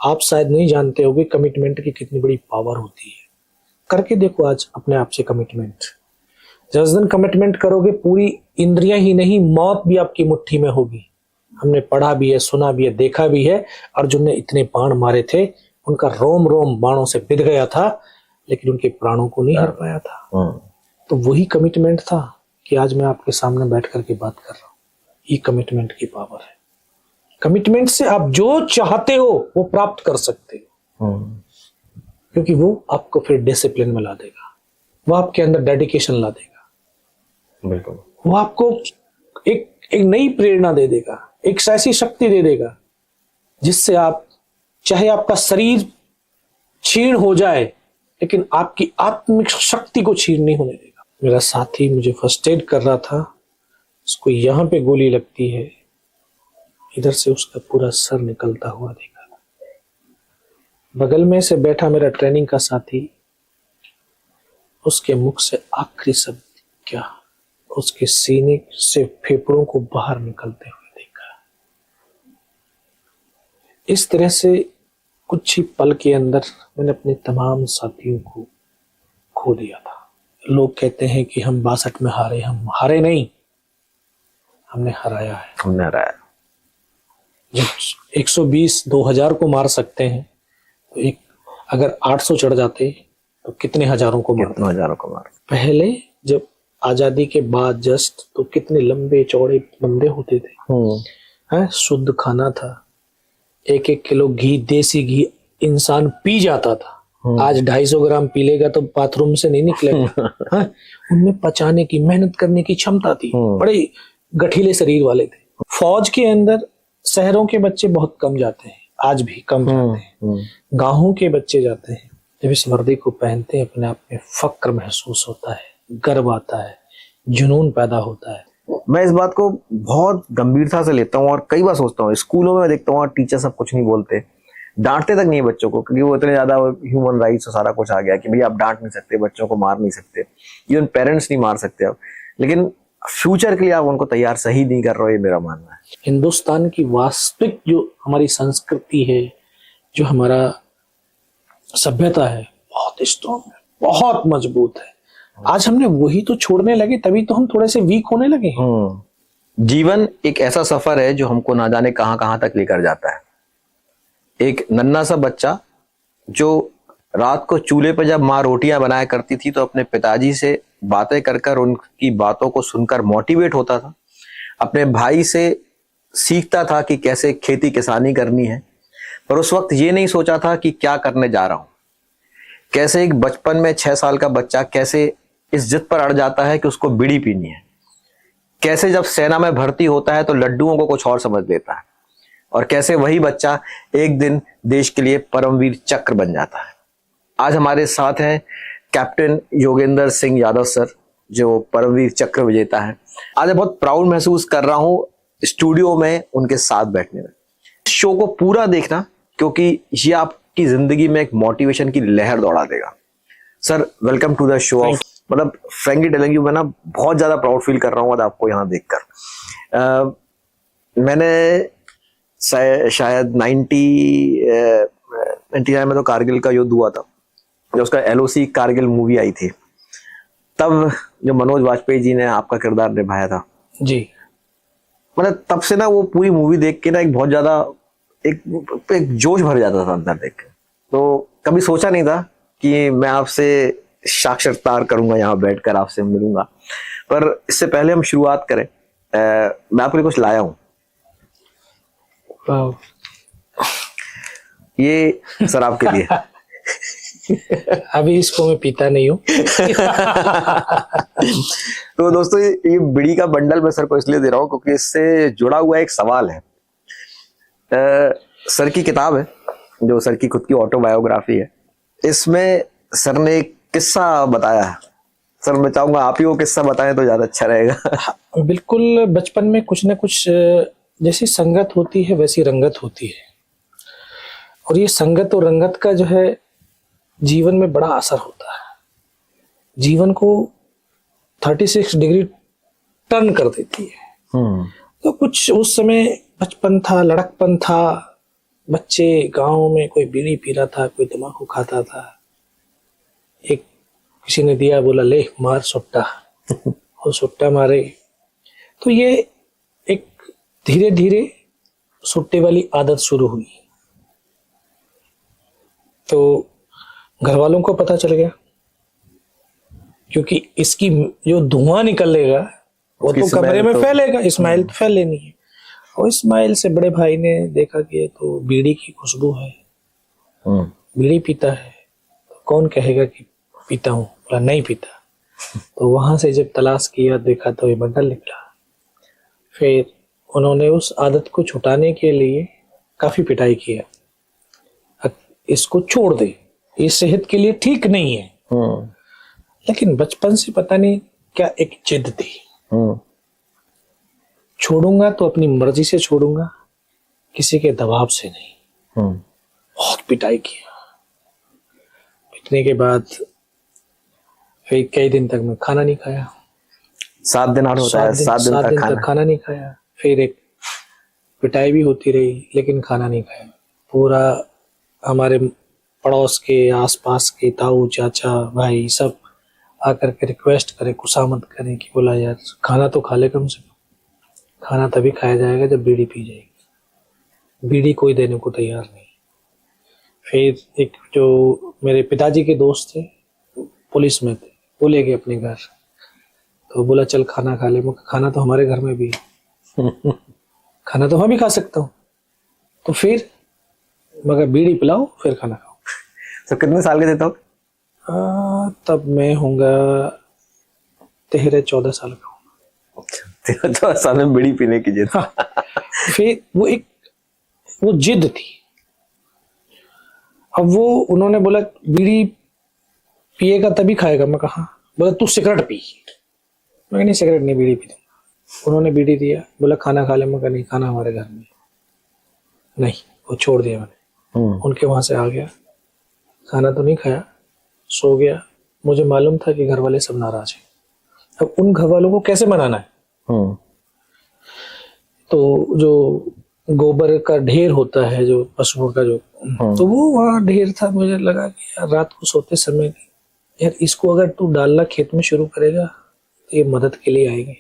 आप शायद नहीं जानते होगे कमिटमेंट की कितनी बड़ी पावर होती है। करके देखो आज अपने आप से कमिटमेंट। जिस दिन कमिटमेंट करोगे, पूरी इंद्रियां ही नहीं, मौत भी आपकी मुट्ठी में होगी। हमने पढ़ा भी है, सुना भी है, देखा भी है। अर्जुन ने इतने बाण मारे थे, उनका रोम रोम बाणों से बिध गया था, लेकिन उनके प्राणों को नहीं हर पाया था। तो वही कमिटमेंट था कि आज मैं आपके सामने बैठ करके बात कर रहा हूं। ये कमिटमेंट की पावर है। कमिटमेंट से आप जो चाहते हो वो प्राप्त कर सकते हो, क्योंकि वो आपको फिर डिसिप्लिन में ला देगा, वो आपके अंदर डेडिकेशन ला देगा। बिल्कुल। वो आपको एक नई प्रेरणा दे देगा, एक ऐसी शक्ति दे देगा जिससे आप, चाहे आपका शरीर क्षीण हो जाए, लेकिन आपकी आत्मिक शक्ति को क्षीण नहीं होने देगा। मेरा साथी मुझे फर्स्ट एड कर रहा था, उसको यहां पे गोली लगती है, इधर से उसका पूरा सर निकलता हुआ देखा। बगल में से बैठा मेरा ट्रेनिंग का साथी, उसके मुख से आखिरी शब्द क्या, उसके सीने से फेफड़ों को बाहर निकलते हुए देखा। इस तरह से कुछ ही पल के अंदर मैंने अपने तमाम साथियों को खो दिया था। लोग कहते हैं कि हम 62 में हारे, हम हारे नहीं, हमने हराया है। हमने हराया। जब 120 2000 को मार सकते हैं, तो एक अगर 800 चढ़ जाते तो कितने हजारों को मार। पहले जब आजादी के बाद जस्ट, तो कितने लंबे चौड़े बंदे होते थे, शुद्ध खाना था, 1-1 किलो घी, देसी घी इंसान पी जाता था। आज 250 ग्राम पी लेगा तो बाथरूम से नहीं निकलेगा। उनमें पचाने की, मेहनत करने की क्षमता थी, बड़े गठीले शरीर वाले थे। फौज के अंदर शहरों के बच्चे बहुत कम जाते हैं, आज भी कम जाते हैं, गांवों के बच्चे जाते हैं। जब इस वर्दी को पहनते हैं, अपने आप में फक्र महसूस होता है, गर्व आता है, जुनून पैदा होता है। मैं इस बात को बहुत गंभीरता से लेता हूँ और कई बार सोचता हूँ, स्कूलों में देखता हूँ टीचर सब कुछ नहीं बोलते, डांटते तक नहीं है बच्चों को, क्योंकि वो इतने ज्यादा ह्यूमन राइट्स और सारा कुछ आ गया कि भैया आप डांट नहीं सकते, बच्चों को मार नहीं सकते, इवन पेरेंट्स नहीं मार सकते अब। लेकिन फ्यूचर के लिए आप उनको तैयार सही नहीं कर रहे हो, ये मेरा मानना है। हिंदुस्तान की वास्तविक जो हमारी संस्कृति है, जो हमारा सभ्यता है, बहुत स्ट्रॉन्ग है, बहुत मजबूत है। आज हमने वही तो छोड़ने लगे, तभी तो हम थोड़े से वीक होने लगे हैं। जीवन एक ऐसा सफर है जो हमको ना जाने कहां कहां तक लेकर जाता है। एक नन्हा सा बच्चा जो रात को चूल्हे पर जब माँ रोटियां बनाया करती थी, तो अपने पिताजी से बातें कर उनकी बातों को सुनकर मोटिवेट होता था, अपने भाई से सीखता था कि कैसे खेती किसानी करनी है, पर उस वक्त ये नहीं सोचा था कि क्या करने जा रहा हूं। कैसे एक बचपन में 6 साल का बच्चा कैसे इस जिद पर अड़ जाता है कि उसको बीड़ी पीनी है, कैसे जब सेना में भर्ती होता है तो लड्डुओं को कुछ और समझ लेता है, और कैसे वही बच्चा एक दिन देश के लिए परमवीर चक्र बन जाता है। आज हमारे साथ हैं कैप्टन योगेंद्र सिंह यादव सर, जो परमवीर चक्र विजेता है। आज मैं बहुत प्राउड महसूस कर रहा हूं स्टूडियो में उनके साथ बैठने में। शो को पूरा देखना, क्योंकि ये आपकी जिंदगी में एक मोटिवेशन की लहर दौड़ा देगा। Sir welcome to the show off, मतलब फ्रैंकली टेलिंग यू, मैं ना बहुत ज्यादा प्राउड फील कर रहा हूँ आज आपको यहाँ देखकर। मैंने शायद 99 में तो कारगिल का युद्ध हुआ था, जब उसका LOC कारगिल मूवी आई थी, तब जो मनोज वाजपेयी जी ने आपका किरदार निभाया था जी, मतलब तब से ना वो पूरी मूवी देख के ना एक बहुत ज्यादा एक जोश भर जाता था अंदर देख के। तो कभी सोचा नहीं था कि मैं आपसे साक्षात्कार करूंगा, यहाँ बैठकर आपसे मिलूंगा। पर इससे पहले हम शुरुआत करें, मैं आपके लिए कुछ लाया हूं। ये सर आपके लिए। अभी इसको मैं पीता नहीं हूँ। तो दोस्तों ये बीड़ी का बंडल मैं सर को इसलिए दे रहा हूँ क्योंकि इससे जुड़ा हुआ एक सवाल है। सर की किताब है, जो सर की खुद की ऑटोबायोग्राफी है। इसमें सर ने एक किस्सा बताया है। सर मैं चाहूंगा आप ही वो किस्सा बताएं तो ज्यादा अच्छा रहेगा। बिल्कुल, बचपन में कुछ न कुछ जैसी संगत होती है वैसी रंगत होती है, और ये संगत और रंगत का जो है जीवन में बड़ा असर होता है, जीवन को 36 डिग्री टर्न कर देती है। तो कुछ उस समय बचपन था, लड़कपन था, बच्चे गांव में कोई बीड़ी पी रहा था, कोई तम्बाकू खाता था, एक किसी ने दिया, बोला ले मार सुट्टा, और सुट्टा मारे। तो ये एक धीरे धीरे सुट्टे वाली आदत शुरू हुई। तो घर वालों को पता चल गया, क्योंकि इसकी जो धुआं निकलेगा वो तो कमरे में फैलेगा, इस्माइल तो फैल लेनी है। और इस्माइल से बड़े भाई ने देखा कि ये तो बीड़ी की खुशबू है, बीड़ी पीता है, तो कौन कहेगा कि पीता हूँ, बोला नहीं पीता। तो वहां से जब तलाश किया, देखा तो ये बंडल निकला। फिर उन्होंने उस आदत को छुटाने के लिए काफी पिटाई किया, इसको छोड़ दे, ये सेहत के लिए ठीक नहीं है। लेकिन बचपन से पता नहीं क्या एक जिद थी, छोड़ूंगा तो अपनी मर्जी से छोड़ूंगा, किसी के दबाव से नहीं। बहुत पिटाई किया। पिटने के बाद फिर कई दिन तक मैं खाना नहीं खाया। 7 दिन और होता है, 7 दिन तक खाना नहीं खाया। फिर एक पिटाई भी होती रही, लेकिन खाना नहीं खाया। पूरा हमारे पड़ोस के, आसपास के ताऊ, चाचा, भाई सब आकर के रिक्वेस्ट करे, खुशामद करें कि बोला यार खाना तो खा ले कम से कम। खाना तभी खाया जाएगा जब बीड़ी पी जाएगी। बीड़ी कोई देने को तैयार नहीं। फिर एक जो मेरे पिताजी के दोस्त थे, पुलिस में थे, वो ले गए अपने घर। तो बोला चल खाना खा ले। खाना तो हमारे घर में भी खाना तो मैं भी खा सकता हूँ। तो फिर मगर बीड़ी पिलाओ फिर खाना खाओ। तो कितने साल के थे तब? तब मैं होऊंगा 13-14 साल का। 13-14 साल में बीड़ी पीने की जिद। फिर वो जिद थी। अब वो उन्होंने बोला बीड़ी पिएगा तभी खाएगा। मैं कहा, बोला तू सिगरेट पी। मैं नहीं सिगरेट नहीं, बीड़ी पी। उन्होंने बीड़ी दिया, बोला खाना खा ले। मैं कहा नहीं, खाना हमारे घर में नहीं। वो छोड़ दिया मैंने। उनके वहां से आ गया, खाना तो नहीं खाया, सो गया। मुझे मालूम था कि घर वाले सब नाराज हैं। अब उन घर वालों को कैसे मनाना है? तो जो गोबर का ढेर होता है, जो पशुओं का जो, तो वो वहाँ ढेर था। मुझे लगा कि यार रात को सोते समय यार इसको अगर तू डालना खेत में शुरू करेगा तो ये मदद के लिए आएंगे,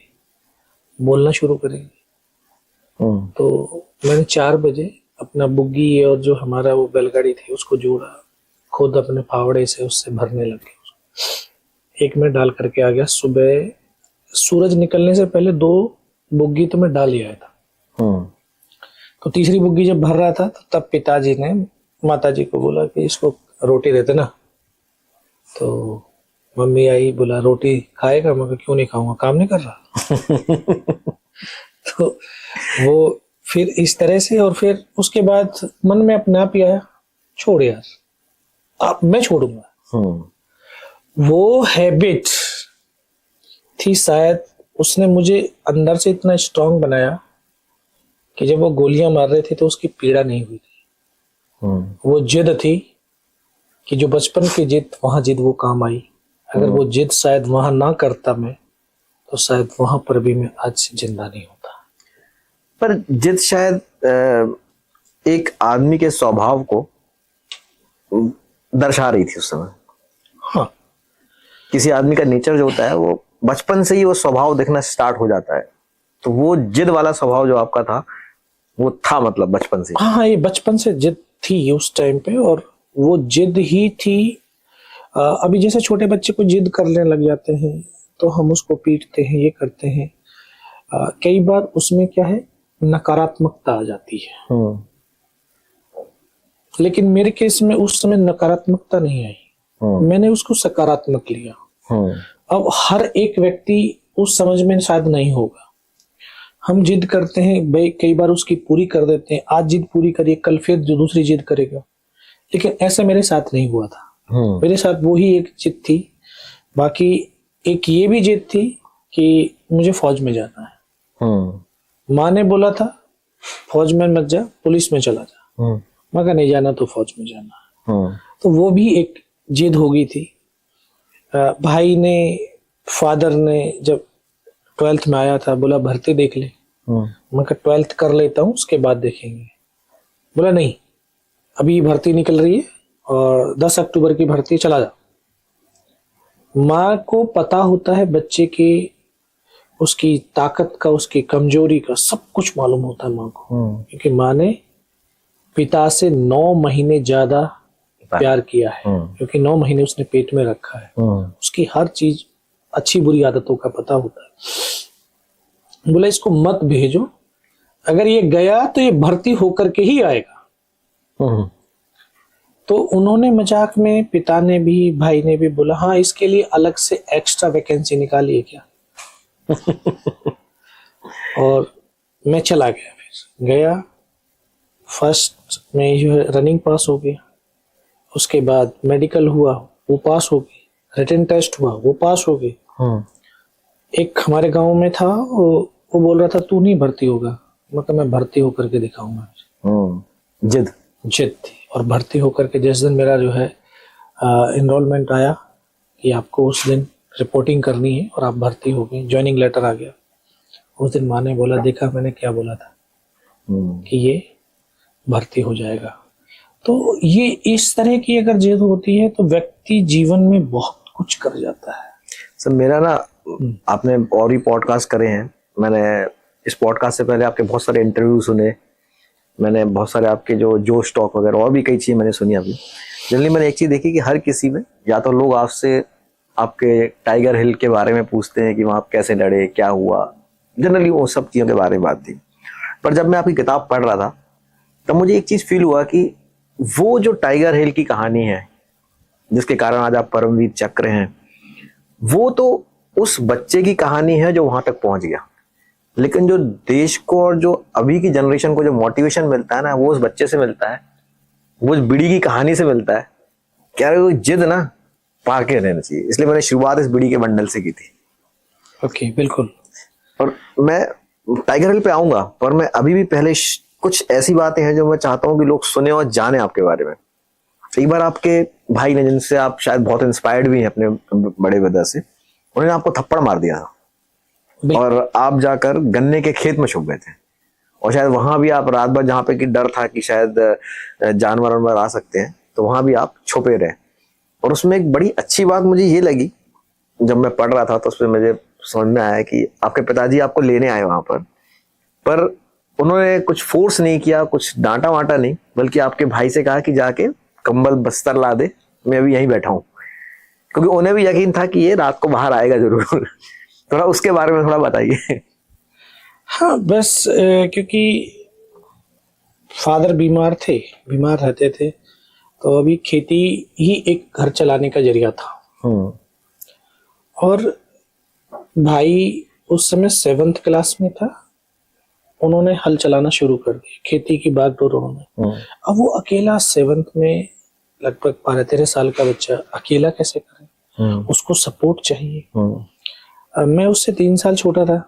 बोलना शुरू करेंगे। तो मैंने 4 बजे अपना बुग्गी और जो हमारा वो बैलगाड़ी थी उसको जोड़ा, खुद अपने फावड़े से उससे भरने लग गए। एक में डाल करके आ गया। सुबह सूरज निकलने से पहले 2 बुग्गी तो मैं डाल ही आया था। तो तीसरी बुग्गी जब भर रहा था तो तब पिताजी ने माताजी को बोला कि इसको रोटी देते ना। तो मम्मी आई, बोला रोटी खाएगा? मैं क्यों नहीं खाऊंगा, काम नहीं कर रहा। तो वो फिर इस तरह से, और फिर उसके बाद मन में अपने आप ही आया, छोड़ यार, अब मैं छोड़ूंगा। वो हैबिट थी, शायद उसने मुझे अंदर से इतना स्ट्रांग बनाया कि जब वो गोलियां मार रहे थे तो उसकी पीड़ा नहीं हुई थी। वो जिद थी कि जो बचपन की जिद, वहां जिद वो काम आई। अगर वो जिद शायद वहां ना करता मैं, तो शायद वहां पर भी मैं आज जिंदा नहीं होता। पर जिद शायद एक आदमी के स्वभाव को दर्शा रही थी उस समय। हाँ, किसी आदमी का नेचर जो होता है वो बचपन से ही वो स्वभाव दिखना स्टार्ट हो जाता है। तो वो जिद वाला स्वभाव जो आपका था वो था, मतलब बचपन से। हाँ, ये बचपन से जिद थी उस टाइम पे, और वो जिद ही थी। अभी जैसे छोटे बच्चे को जिद करने लग जाते हैं तो हम उसको पीटते हैं, ये करते हैं। कई बार उसमें क्या है, नकारात्मकता आ जाती है। लेकिन मेरे केस में उस समय नकारात्मकता नहीं आई, मैंने उसको सकारात्मक लिया। अब हर एक व्यक्ति उस समझ में शायद नहीं होगा। हम जिद करते हैं भाई, कई बार उसकी पूरी कर देते हैं। आज जिद पूरी करिए, कल फिर जो दूसरी जिद करेगा। लेकिन ऐसा मेरे साथ नहीं हुआ था। मेरे साथ वो ही एक जिद थी। बाकी एक ये भी जिद थी कि मुझे फौज में जाना है। माँ ने बोला था फौज में मत जा, पुलिस में चला जा। मैं कहा नहीं जाना तो फौज में जाना। तो वो भी एक जिद हो गई थी। भाई ने, फादर ने जब 12th में आया था, बोला भर्ती देख ले। मैं कहा 12th कर लेता हूँ उसके बाद देखेंगे। बोला नहीं, अभी भर्ती निकल रही है और 10 अक्टूबर की भर्ती, चला जा। माँ को पता होता है बच्चे की, उसकी ताकत का, उसकी कमजोरी का सब कुछ मालूम होता है माँ को, क्योंकि माँ ने पिता से 9 महीने ज्यादा प्यार किया है, क्योंकि 9 महीने उसने पेट में रखा है। उसकी हर चीज, अच्छी बुरी आदतों का पता होता है। बोला इसको मत भेजो, अगर ये गया तो ये भर्ती होकर के ही आएगा। तो उन्होंने मजाक में, पिता ने भी, भाई ने भी बोला हाँ इसके लिए अलग से एक्स्ट्रा वैकेंसी निकाली है क्या। और मैं चला गया, फिर गया, फर्स्ट में जो है रनिंग पास हो गया, उसके बाद मेडिकल हुआ वो पास हो गई, रिटन टेस्ट हुआ वो पास हो गई। एक हमारे गांव में था, वो बोल रहा था तू नहीं भर्ती होगा, मतलब मैं भर्ती होकर के दिखाऊंगा। जिद थी। और भर्ती होकर के जिस दिन मेरा जो है एनरोलमेंट आया कि आपको उस दिन रिपोर्टिंग करनी है और आप भर्ती हो गए, ज्वाइनिंग लेटर आ गया, उस दिन माँ ने बोला देखा मैंने क्या बोला था कि ये भर्ती हो जाएगा। तो ये इस तरह की अगर जिद होती है तो व्यक्ति जीवन में बहुत कुछ कर जाता है। सर मेरा ना, आपने और भी पॉडकास्ट करे हैं, मैंने इस पॉडकास्ट से पहले आपके बहुत सारे इंटरव्यू सुने, मैंने बहुत सारे आपके जो जोश टॉक वगैरह और भी कई चीज़ें मैंने सुनी अभी। जनरली मैंने एक चीज़ देखी कि हर किसी में या तो लोग आपसे आपके टाइगर हिल के बारे में पूछते हैं कि वहाँ आप कैसे लड़े, क्या हुआ, जनरली वो सब चीज़ों के बारे में बात थी। पर जब मैं आपकी किताब पढ़ रहा था तब मुझे एक चीज़ फील हुआ कि वो जो टाइगर हिल की कहानी है जिसके कारण आज आप परमवीर चक्र हैं, वो तो उस बच्चे की कहानी है जो वहां तक पहुंच गया, लेकिन जो देश को और जो अभी की जनरेशन को जो मोटिवेशन मिलता है ना, वो उस बच्चे से मिलता है, वो उस बीड़ी की कहानी से मिलता है। क्या वो जिद ना पार के रहना चाहिए, इसलिए मैंने शुरुआत इस बीड़ी के बंडल से की थी। ओके, बिल्कुल। और मैं टाइगर हिल पे आऊंगा, पर मैं अभी भी पहले कुछ ऐसी बातें हैं जो मैं चाहता हूं कि लोग सुने और जाने आपके बारे में। एक बार आपके भाई ने, जिनसे आप शायद बहुत इंस्पायर्ड भी हैं अपने बड़े ब्रदर से, उन्होंने आपको थप्पड़ मार दिया था और आप जाकर गन्ने के खेत में छुप गए थे, और शायद वहां भी आप रात भर, जहां पे कि डर था कि शायद जानवर वानवर आ सकते हैं, तो वहां भी आप छुपे रहे। और उसमें एक बड़ी अच्छी बात मुझे ये लगी, जब मैं पढ़ रहा था तो उसमें मुझे समझ में आया कि आपके पिताजी आपको लेने आए वहां पर उन्होंने कुछ फोर्स नहीं किया, कुछ डांटा वाटा नहीं, बल्कि आपके भाई से कहा कि जाके कंबल बस्तर ला दे, मैं अभी यहीं बैठा हूं, क्योंकि उन्हें भी यकीन था कि ये रात को बाहर आएगा जरूर। थोड़ा उसके बारे में थोड़ा बताइए। हाँ, बस क्योंकि फादर बीमार रहते थे, तो अभी खेती ही एक घर चलाने का जरिया था। और भाई उस समय 7th क्लास में था, उन्होंने हल चलाना शुरू कर दिया, खेती की बागडोर उन्होंने। अब वो अकेला 7th में, लगभग 12-13 साल का बच्चा अकेला कैसे करे, उसको सपोर्ट चाहिए। मैं उससे 3 साल छोटा था,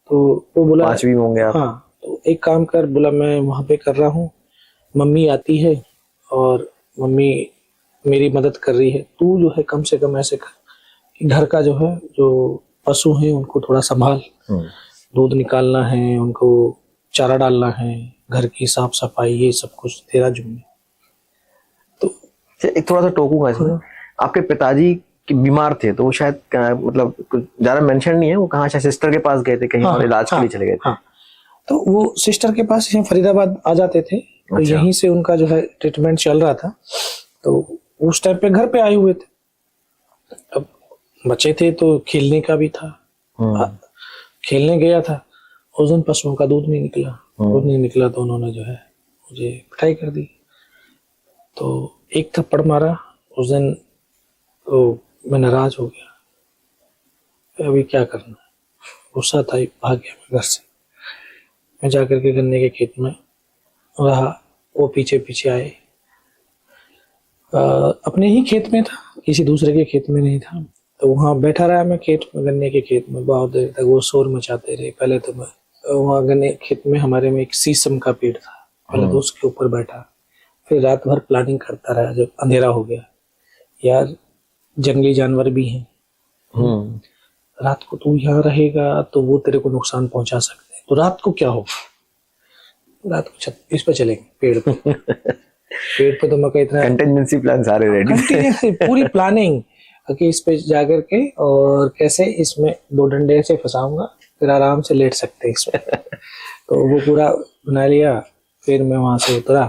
तो वो बोला 5वीं में होंगे आप। हाँ, तो एक काम कर, बोला मैं वहां पे कर रहा हूँ, मम्मी आती है और मम्मी मेरी मदद कर रही है, तू जो है कम से कम ऐसे कर कि घर का जो है, जो पशु हैं उनको थोड़ा संभाल, दूध निकालना है, उनको चारा डालना है, घर की साफ सफाई, ये सब कुछ तेरा जुम्मे। तो एक थोड़ा सा टोकूंगा इसमें, आपके पिताजी कि बीमार थे, तो वो शायद मतलब कुछ ज्यादा मेंशन नहीं है, वो कहाँ शायद सिस्टर के पास गए थे कहीं, और इलाज के लिए चले गए थे। तो वो सिस्टर के पास फरीदाबाद आ जाते थे, तो यहीं से उनका जो है ट्रीटमेंट चल रहा था। तो उस टाइम पे घर पे आए हुए थे, अब बच्चे थे तो खेलने का भी था, खेलने गया था, उस दिन पशुओं का दूध नहीं निकला, तो उन्होंने जो है मुझे पिटाई कर दी। तो एक थप्पड़ मारा उस दिन, तो मैं नाराज हो गया, अभी क्या करना, गुस्सा था, भाग गया मैं घर से। मैं जाकर के गन्ने के खेत में रहा, वो पीछे पीछे आए, अपने ही खेत में था, किसी दूसरे के खेत में नहीं था। तो वहाँ बैठा रहा मैं खेत में, गन्ने के खेत में, बहुत देर तक वो शोर मचाते रहे। पहले तो मैं वहाँ गन्ने खेत में, हमारे में एक शीशम का पेड़ था, पहले तो उसके ऊपर बैठा, फिर रात भर प्लानिंग करता रहा। जब अंधेरा हो गया, यार जंगली जानवर भी हैं, रात को तू यहाँ रहेगा तो वो तेरे को नुकसान पहुंचा सकते हैं, तो रात को क्या होगा, रात को छत इस पर चलेंगे पेड़ पे। पेड़ पे तो मकई इतना कंटिजेंसी प्लान सारे रेडी, कंटिन्यूसली पूरी प्लानिंग कि इस पे जाकर के और कैसे इसमें 2 डंडे से फंसाऊंगा फिर आराम से लेट सकते हैं इसमें। तो वो पूरा बना लिया। फिर मैं वहां से उतरा,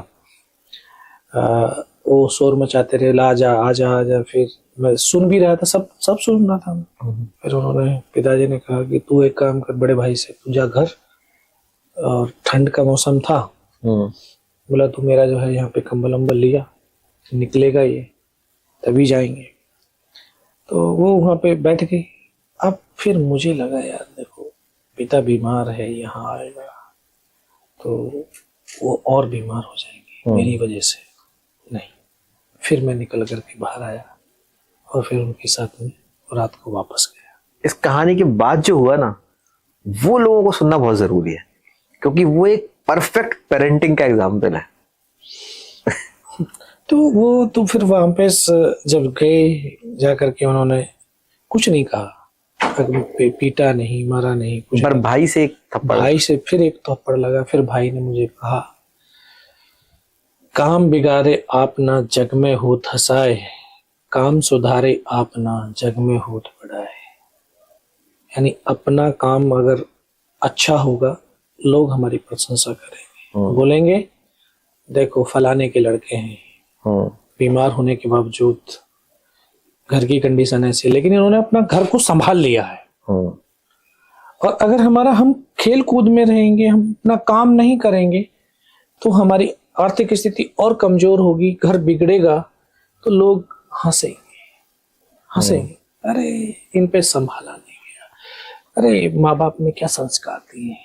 वो शोर मचाते रहे, आजा आजा आजा। फिर मैं सुन भी रहा था, सब सुन रहा था। फिर उन्होंने, पिताजी ने कहा कि तू एक काम कर बड़े भाई से, तू जा घर, और ठंड का मौसम था। बोला तू मेरा जो है यहाँ पे कंबल अम्बल लिया, निकलेगा ये तभी जाएंगे। तो वो वहां पे बैठ गई। अब फिर मुझे लगा यार देखो पिता बीमार है, यहाँ आएगा तो वो और बीमार हो जाएंगे मेरी वजह से। नहीं, फिर मैं निकल करके बाहर आया और फिर उनके साथ में रात को वापस गया। इस कहानी के बाद जो हुआ ना, वो लोगों को सुनना बहुत जरूरी है, क्योंकि वो एक परफेक्ट पेरेंटिंग का एग्जाम्पल है। तो वो तो फिर वहां पे जब गए, जाकर के उन्होंने कुछ नहीं कहा, पीटा नहीं, मारा नहीं, कुछ पर भाई से एक थप्पड़, भाई से फिर एक थप्पड़ लगा। फिर भाई ने मुझे कहा, काम बिगाड़े आप ना जग में होत हंसाए, काम सुधारे आप ना जग में होत बढ़ाए। यानी अपना काम अगर अच्छा होगा लोग हमारी प्रशंसा करेंगे, बोलेंगे देखो फलाने के लड़के हैं, बीमार होने के बावजूद घर की कंडीशन ऐसी, लेकिन इन्होंने अपना घर को संभाल लिया है। और अगर हम खेल कूद में रहेंगे, हम अपना काम नहीं करेंगे, तो हमारी आर्थिक स्थिति और कमजोर होगी, घर बिगड़ेगा, तो लोग हंसेंगे, अरे इन पे संभाला नहीं गया, अरे माँ बाप ने क्या संस्कार दिए,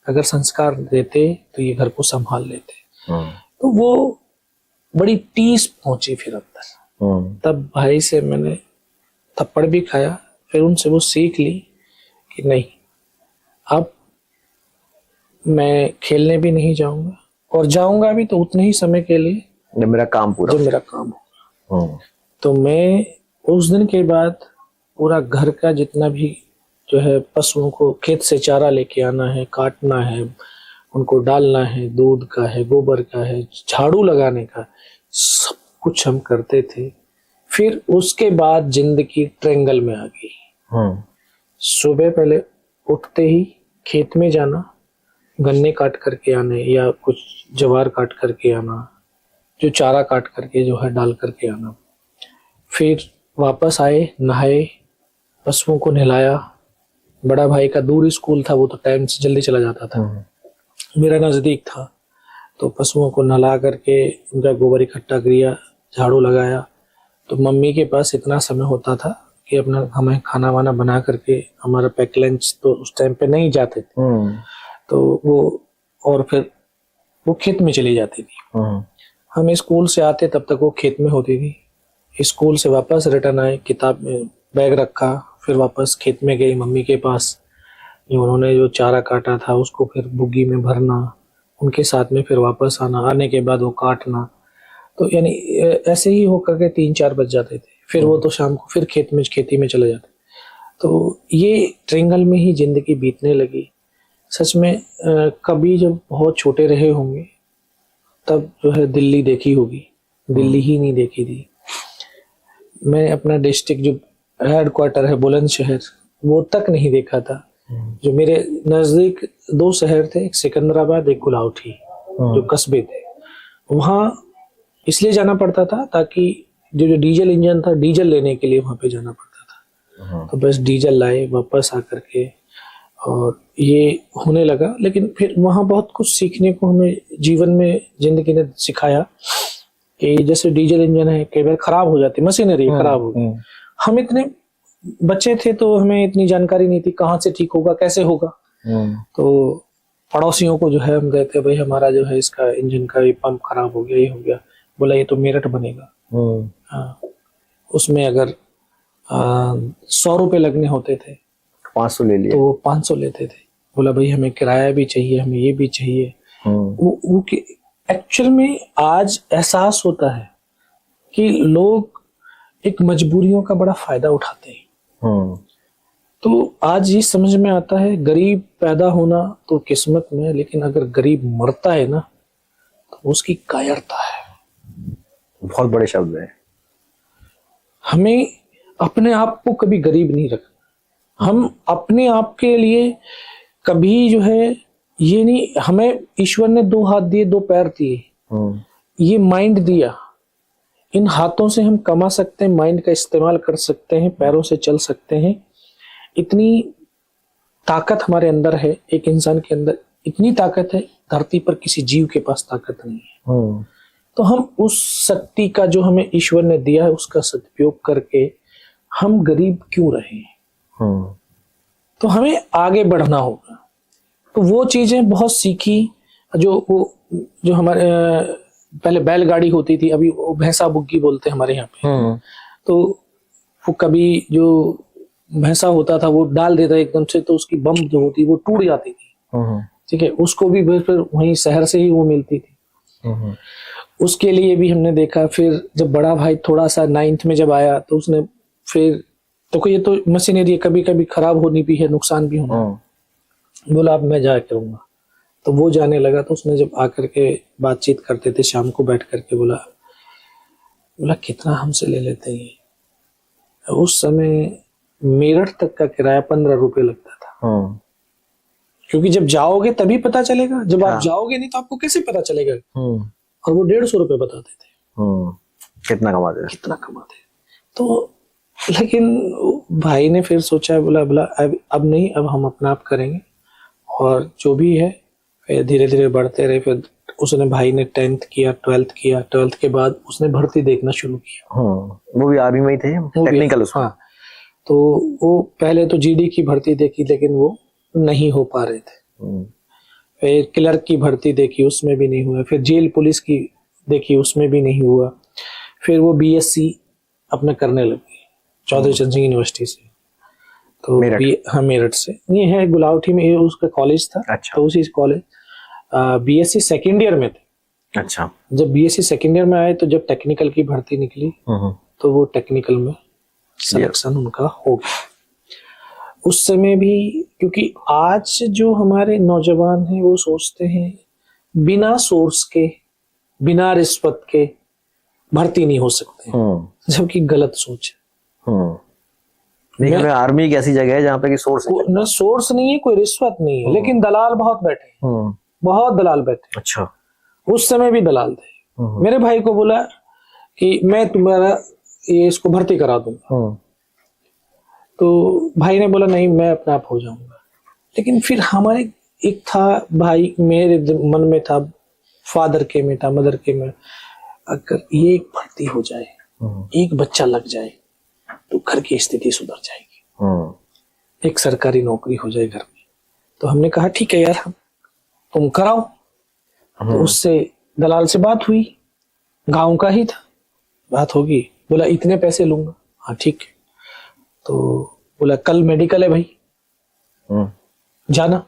अगर संस्कार देते तो ये घर को संभाल लेते। तो वो बड़ी टीस पहुंची फिर अंदर। तब भाई से मैंने थप्पड़ भी खाया, फिर उनसे वो सीख ली कि नहीं, अब मैं खेलने भी नहीं जाऊंगा, और जाऊंगा भी तो उतने ही समय के लिए जब मेरा काम होगा। तो मैं उस दिन के बाद पूरा घर का जितना भी जो है पशुओं को खेत से चारा लेके आना है, काटना है, उनको डालना है, दूध का है, गोबर का है, झाड़ू लगाने का, सब कुछ हम करते थे। फिर उसके बाद जिंदगी ट्रेंगल में आ गई। सुबह पहले उठते ही खेत में जाना, गन्ने काट करके आने या कुछ ज्वार काट करके आना, जो चारा काट करके जो है डाल करके आना। फिर वापस आए, नहाए, पशुओं को नहलाया। बड़ा भाई का दूर स्कूल था, वो तो टाइम से जल्दी चला जाता था, मेरा नजदीक था। तो पशुओं को नहला करके उनका गोबर इकट्ठा किया, झाड़ू लगाया। तो मम्मी के पास इतना समय होता था कि अपना हमें खाना वाना बना करके, हमारा पैक लंच तो उस टाइम पे नहीं जाते थे, तो वो और फिर वो खेत में चली जाती थी। हम स्कूल से आते तब तक वो खेत में होती थी। स्कूल से वापस रिटर्न आए, किताब में बैग रखा, फिर वापस खेत में गई मम्मी के पास, जो उन्होंने जो चारा काटा था उसको फिर बुग्गी में भरना, उनके साथ में फिर वापस आना, आने के बाद वो काटना। तो यानी ऐसे ही होकर के 3-4 बज जाते थे। फिर वो तो शाम को फिर खेती में चले जाते। तो ये ट्रेंगल में ही जिंदगी बीतने लगी। सच में कभी जब बहुत छोटे रहे होंगे तब जो है दिल्ली देखी होगी, दिल्ली ही नहीं देखी थी। मैं अपना डिस्ट्रिक्ट जो हेड क्वार्टर है बुलंदशहर, वो तक नहीं देखा था। जो मेरे नजदीक 2 शहर थे, एक सिकंदराबाद, एक गुलाउठी, जो कस्बे थे, वहाँ इसलिए जाना पड़ता था ताकि जो डीजल इंजन था, डीजल लेने के लिए वहाँ पे जाना पड़ता था। तो बस डीजल लाए वापस आकर के, और ये होने लगा। लेकिन फिर वहाँ बहुत कुछ सीखने को हमें जीवन में जिंदगी ने सिखाया कि जैसे डीजल इंजन है, कई बार खराब हो जाती, मशीनरी खराब हो गई। हम इतने बच्चे थे तो हमें इतनी जानकारी नहीं थी कहाँ से ठीक होगा, कैसे होगा। तो पड़ोसियों को जो है हम कहते भाई हमारा जो है इसका इंजन का ये पंप खराब हो गया, ये हो गया। बोला ये तो मेरठ बनेगा, हाँ, उसमें अगर 100 रुपए लगने होते थे, 500 ले लिए, तो वो 500 लेते थे। बोला भाई हमें किराया भी चाहिए, हमें ये भी चाहिए। वो एक्चुअल में आज एहसास होता है कि लोग एक मजबूरियों का बड़ा फायदा उठाते हैं। तो आज ये समझ में आता है, गरीब पैदा होना तो किस्मत में है, लेकिन अगर गरीब मरता है ना तो उसकी कायरता है। बहुत बड़े शब्द है। हमें अपने आप को कभी गरीब नहीं रखना। हम अपने आप के लिए कभी जो है ये नहीं, हमें ईश्वर ने 2 हाथ दिए, 2 पैर दिए, ये माइंड दिया, इन हाथों से हम कमा सकते हैं, माइंड का इस्तेमाल कर सकते हैं, पैरों से चल सकते हैं। इतनी ताकत हमारे अंदर है, एक इंसान के अंदर इतनी ताकत है, धरती पर किसी जीव के पास ताकत नहीं है। तो हम उस शक्ति का जो हमें ईश्वर ने दिया है उसका सदुपयोग करके हम गरीब क्यों रहे? तो हमें आगे बढ़ना होगा। तो वो चीजें बहुत सीखी, जो हमारे पहले बैलगाड़ी होती थी, अभी वो भैंसा बुग्गी बोलते हैं हमारे यहाँ पे। तो वो कभी जो भैंसा होता था वो डाल देता एकदम से, तो उसकी बम जो होती वो टूट जाती थी। ठीक है, उसको भी फिर वहीं शहर से ही वो मिलती थी। उसके लिए भी हमने देखा। फिर जब बड़ा भाई थोड़ा सा 9th में जब आया तो उसने फिर तो ये तो मशीनरी कभी कभी खराब होनी भी है, नुकसान भी होना। बोला अब मैं जाया करूंगा। तो वो जाने लगा। तो उसने जब आकर के बातचीत करते थे शाम को बैठ करके, बोला कितना हमसे ले लेते हैं? उस समय मेरठ तक का किराया 15 रुपए लगता था। क्योंकि जब जाओगे तभी पता चलेगा, जब आप जाओगे नहीं तो आपको कैसे पता चलेगा? और वो 150 रुपए बताते थे। कितना कमाते। तो लेकिन भाई ने फिर सोचा, बोला अब नहीं, अब हम अपना आप करेंगे। और जो भी है फिर धीरे धीरे बढ़ते रहे। फिर उसने भाई ने 10th किया, 12th किया। 12th के बाद उसने भर्ती देखना शुरू किया। वो भी आर्मी में ही थे, टेक्निकल उसमें। हाँ, तो वो पहले तो जीडी की भर्ती देखी, लेकिन वो नहीं हो पा रहे थे। फिर क्लर्क की भर्ती देखी, उसमें भी नहीं हुआ। फिर जेल पुलिस की देखी, उसमें भी नहीं हुआ। फिर वो बीएससी अपना करने लगे चौधरी चरण सिंह यूनिवर्सिटी से। तो हाँ, मेरठ से। ये है गुलावटी में, ये उसका कॉलेज था। अच्छा। तो उसी कॉलेज बीएससी सेकेंड ईयर में थे। अच्छा। जब बीएससी सेकेंड ईयर में आए तो जब टेक्निकल की भर्ती निकली तो वो टेक्निकल में सिलेक्शन उनका हो गया। उस समय भी, क्योंकि आज जो हमारे नौजवान हैं वो सोचते हैं बिना सोर्स के, बिना रिश्वत के भर्ती नहीं हो सकते, जबकि गलत सोच है। आर्मी एक ऐसी जगह है जहाँ पे सोर्स न सोर्स नहीं है, कोई रिश्वत नहीं है, लेकिन दलाल बहुत बैठे, बहुत दलाल बैठे। अच्छा। उस समय भी दलाल थे। मेरे भाई को बोला कि मैं तुम्हारा ये इसको भर्ती करा दूंगा। तो भाई ने बोला नहीं, मैं अपने आप हो जाऊंगा। लेकिन फिर हमारे एक था भाई, मेरे मन में था, फादर के में था, मदर के में, अगर ये एक भर्ती हो जाए, एक बच्चा लग जाए तो घर की स्थिति सुधर जाएगी, एक सरकारी नौकरी हो जाए घर में। तो हमने कहा ठीक है यार, तुम कराओ। तो उससे दलाल से बात हुई, गांव का ही था, बात होगी। बोला इतने पैसे लूंगा। हाँ ठीक है। तो बोला कल मेडिकल है भाई, जाना।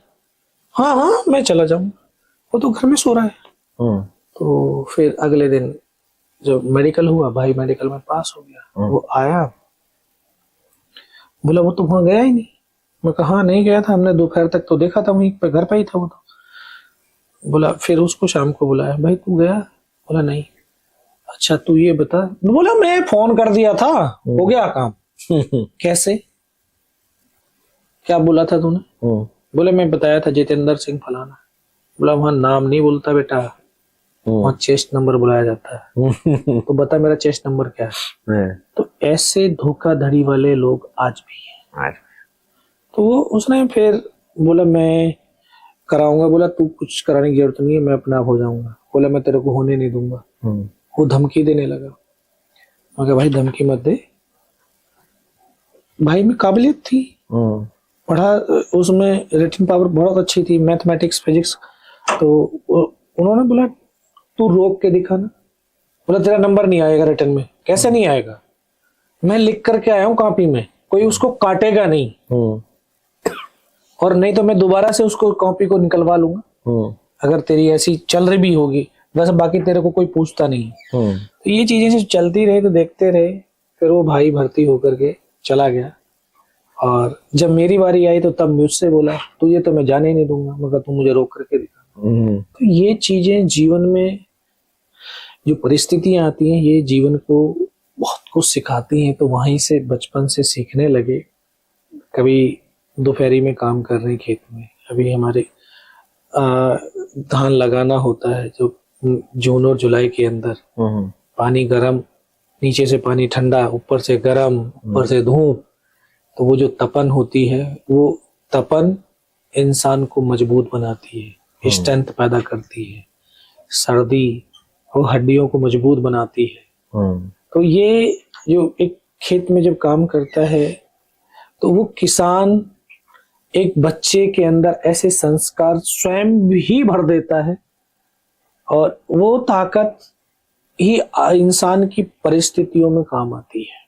हाँ हाँ मैं चला जाऊंगा, वो तो घर में सो रहा है। तो फिर अगले दिन जब मेडिकल हुआ, भाई मेडिकल में पास हो गया। वो आया, बोला वो तो वहां गया ही नहीं। मैं कहा हाँ नहीं गया था, हमने दोपहर तक तो देखा था वहीं पे, घर पे ही था वो तो। बोला फिर उसको शाम को बुलाया, भाई तू गया? बोला नहीं। अच्छा तू ये बता। बोला मैं फोन कर दिया था, हो गया काम। कैसे, क्या बोला था तूने? बोले मैं बताया था जितेंद्र सिंह फलाना। बोला वहां नाम नहीं बोलता बेटा, वहां चेस्ट नंबर बुलाया जाता है। तो बता मेरा चेस्ट नंबर क्या है? तो ऐसे धोखाधड़ी वाले लोग आज भी हैं। तो वो उसने फिर बोला मैं कराऊंगा। बोला तू कुछ कराने की जरूरत नहीं है, मैं अपना आप हो जाऊंगा। बोला मैं तेरे को होने नहीं दूंगा। वो धमकी देने लगा। मगर भाई धमकी मत दे। भाई में काबिलियत थी, पढ़ा, उसमें रिटन पावर बहुत अच्छी थी, मैथमेटिक्स फिजिक्स। तो उन्होंने बोला तू रोक के दिखाना। बोला तेरा नंबर नहीं आएगा रिटन में। कैसे नहीं आएगा? मैं लिख करके आया हूँ कॉपी में, कोई उसको काटेगा नहीं। और नहीं तो मैं दोबारा से उसको कॉपी को निकलवा लूंगा, अगर तेरी ऐसी चल रही भी होगी। वैसे बाकी तेरे को कोई पूछता नहीं। तो ये चीजें से चलती रही तो देखते रहे। फिर वो भाई भर्ती होकर के चला गया। और जब मेरी बारी आई तो तब मुझसे बोला तुझे तो मैं जाने नहीं दूंगा, मगर तू मुझे रोक करके दिखा। तो ये चीजें जीवन में जो परिस्थितियां आती हैं ये जीवन को बहुत कुछ सिखाती हैं, तो वहीं से बचपन से सीखने लगे। कभी दोपहरी में काम कर रहे हैं खेत में, अभी हमारे धान लगाना होता है जो जून और जुलाई के अंदर, पानी गर्म, नीचे से पानी ठंडा, ऊपर से गर्म, ऊपर से धूप, तो वो जो तपन होती है वो तपन इंसान को मजबूत बनाती है, स्ट्रेंथ पैदा करती है। सर्दी वो हड्डियों को मजबूत बनाती है। तो ये जो एक खेत में जब काम करता है तो वो किसान एक बच्चे के अंदर ऐसे संस्कार स्वयं ही भर देता है, और वो ताकत ही इंसान की परिस्थितियों में काम आती है।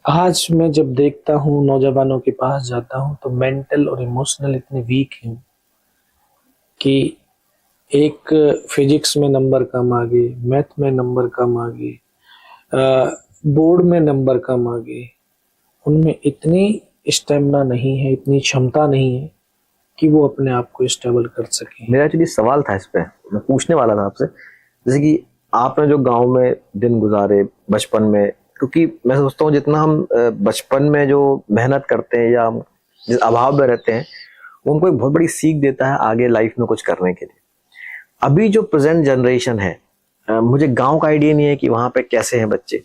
आज मैं जब देखता हूँ नौजवानों के पास जाता हूँ तो मेंटल और इमोशनल इतने वीक हैं कि एक फिजिक्स में नंबर कम आ गए, मैथ में नंबर कम आ गए, बोर्ड में नंबर कम आ गए, उनमें इतनी स्टेमिना नहीं है, इतनी क्षमता नहीं है कि वो अपने आप को स्टेबल कर सके। मेरा एक्चुअली सवाल था इस पे, मैं पूछने वाला था आपसे, जैसे कि आपने जो गांव में दिन गुजारे बचपन में, क्योंकि मैं सोचता हूँ जितना हम बचपन में जो मेहनत करते हैं या जिस अभाव में रहते हैं वो हमको एक बहुत बड़ी सीख देता है आगे लाइफ में कुछ करने के लिए। अभी जो प्रेजेंट जनरेशन है, मुझे गांव का आइडिया नहीं है कि वहाँ पे कैसे हैं बच्चे,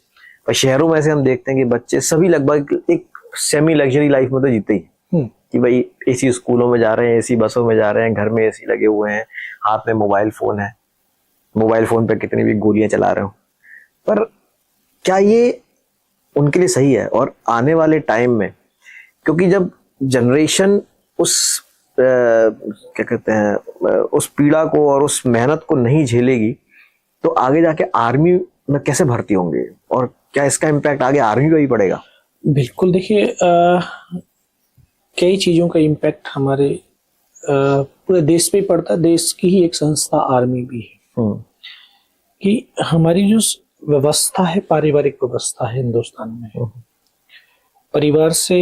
पर शहरों में से हम देखते हैं कि बच्चे सभी लगभग एक सेमी लग्जरी लाइफ में तो जीते ही, कि भाई एसी स्कूलों में जा रहे हैं, एसी बसों में जा रहे हैं, घर में एसी लगे हुए हैं, हाथ में मोबाइल फोन है, मोबाइल फोन पे कितनी भी गोलियां चला रहे हो। पर क्या ये उनके लिए सही है? और आने वाले टाइम में, क्योंकि जब जनरेशन उस क्या कहते हैं उस पीड़ा को और उस मेहनत को नहीं झेलेगी तो आगे जाके आर्मी में कैसे भर्ती होंगे, और क्या इसका इम्पैक्ट आगे आर्मी पे ही पड़ेगा? बिल्कुल, देखिए कई चीजों का इम्पैक्ट हमारे पूरे देश पे पड़ता है। देश की ही एक संस्था आर्मी भी है कि हमारी जो व्यवस्था है, पारिवारिक व्यवस्था है हिंदुस्तान में, परिवार से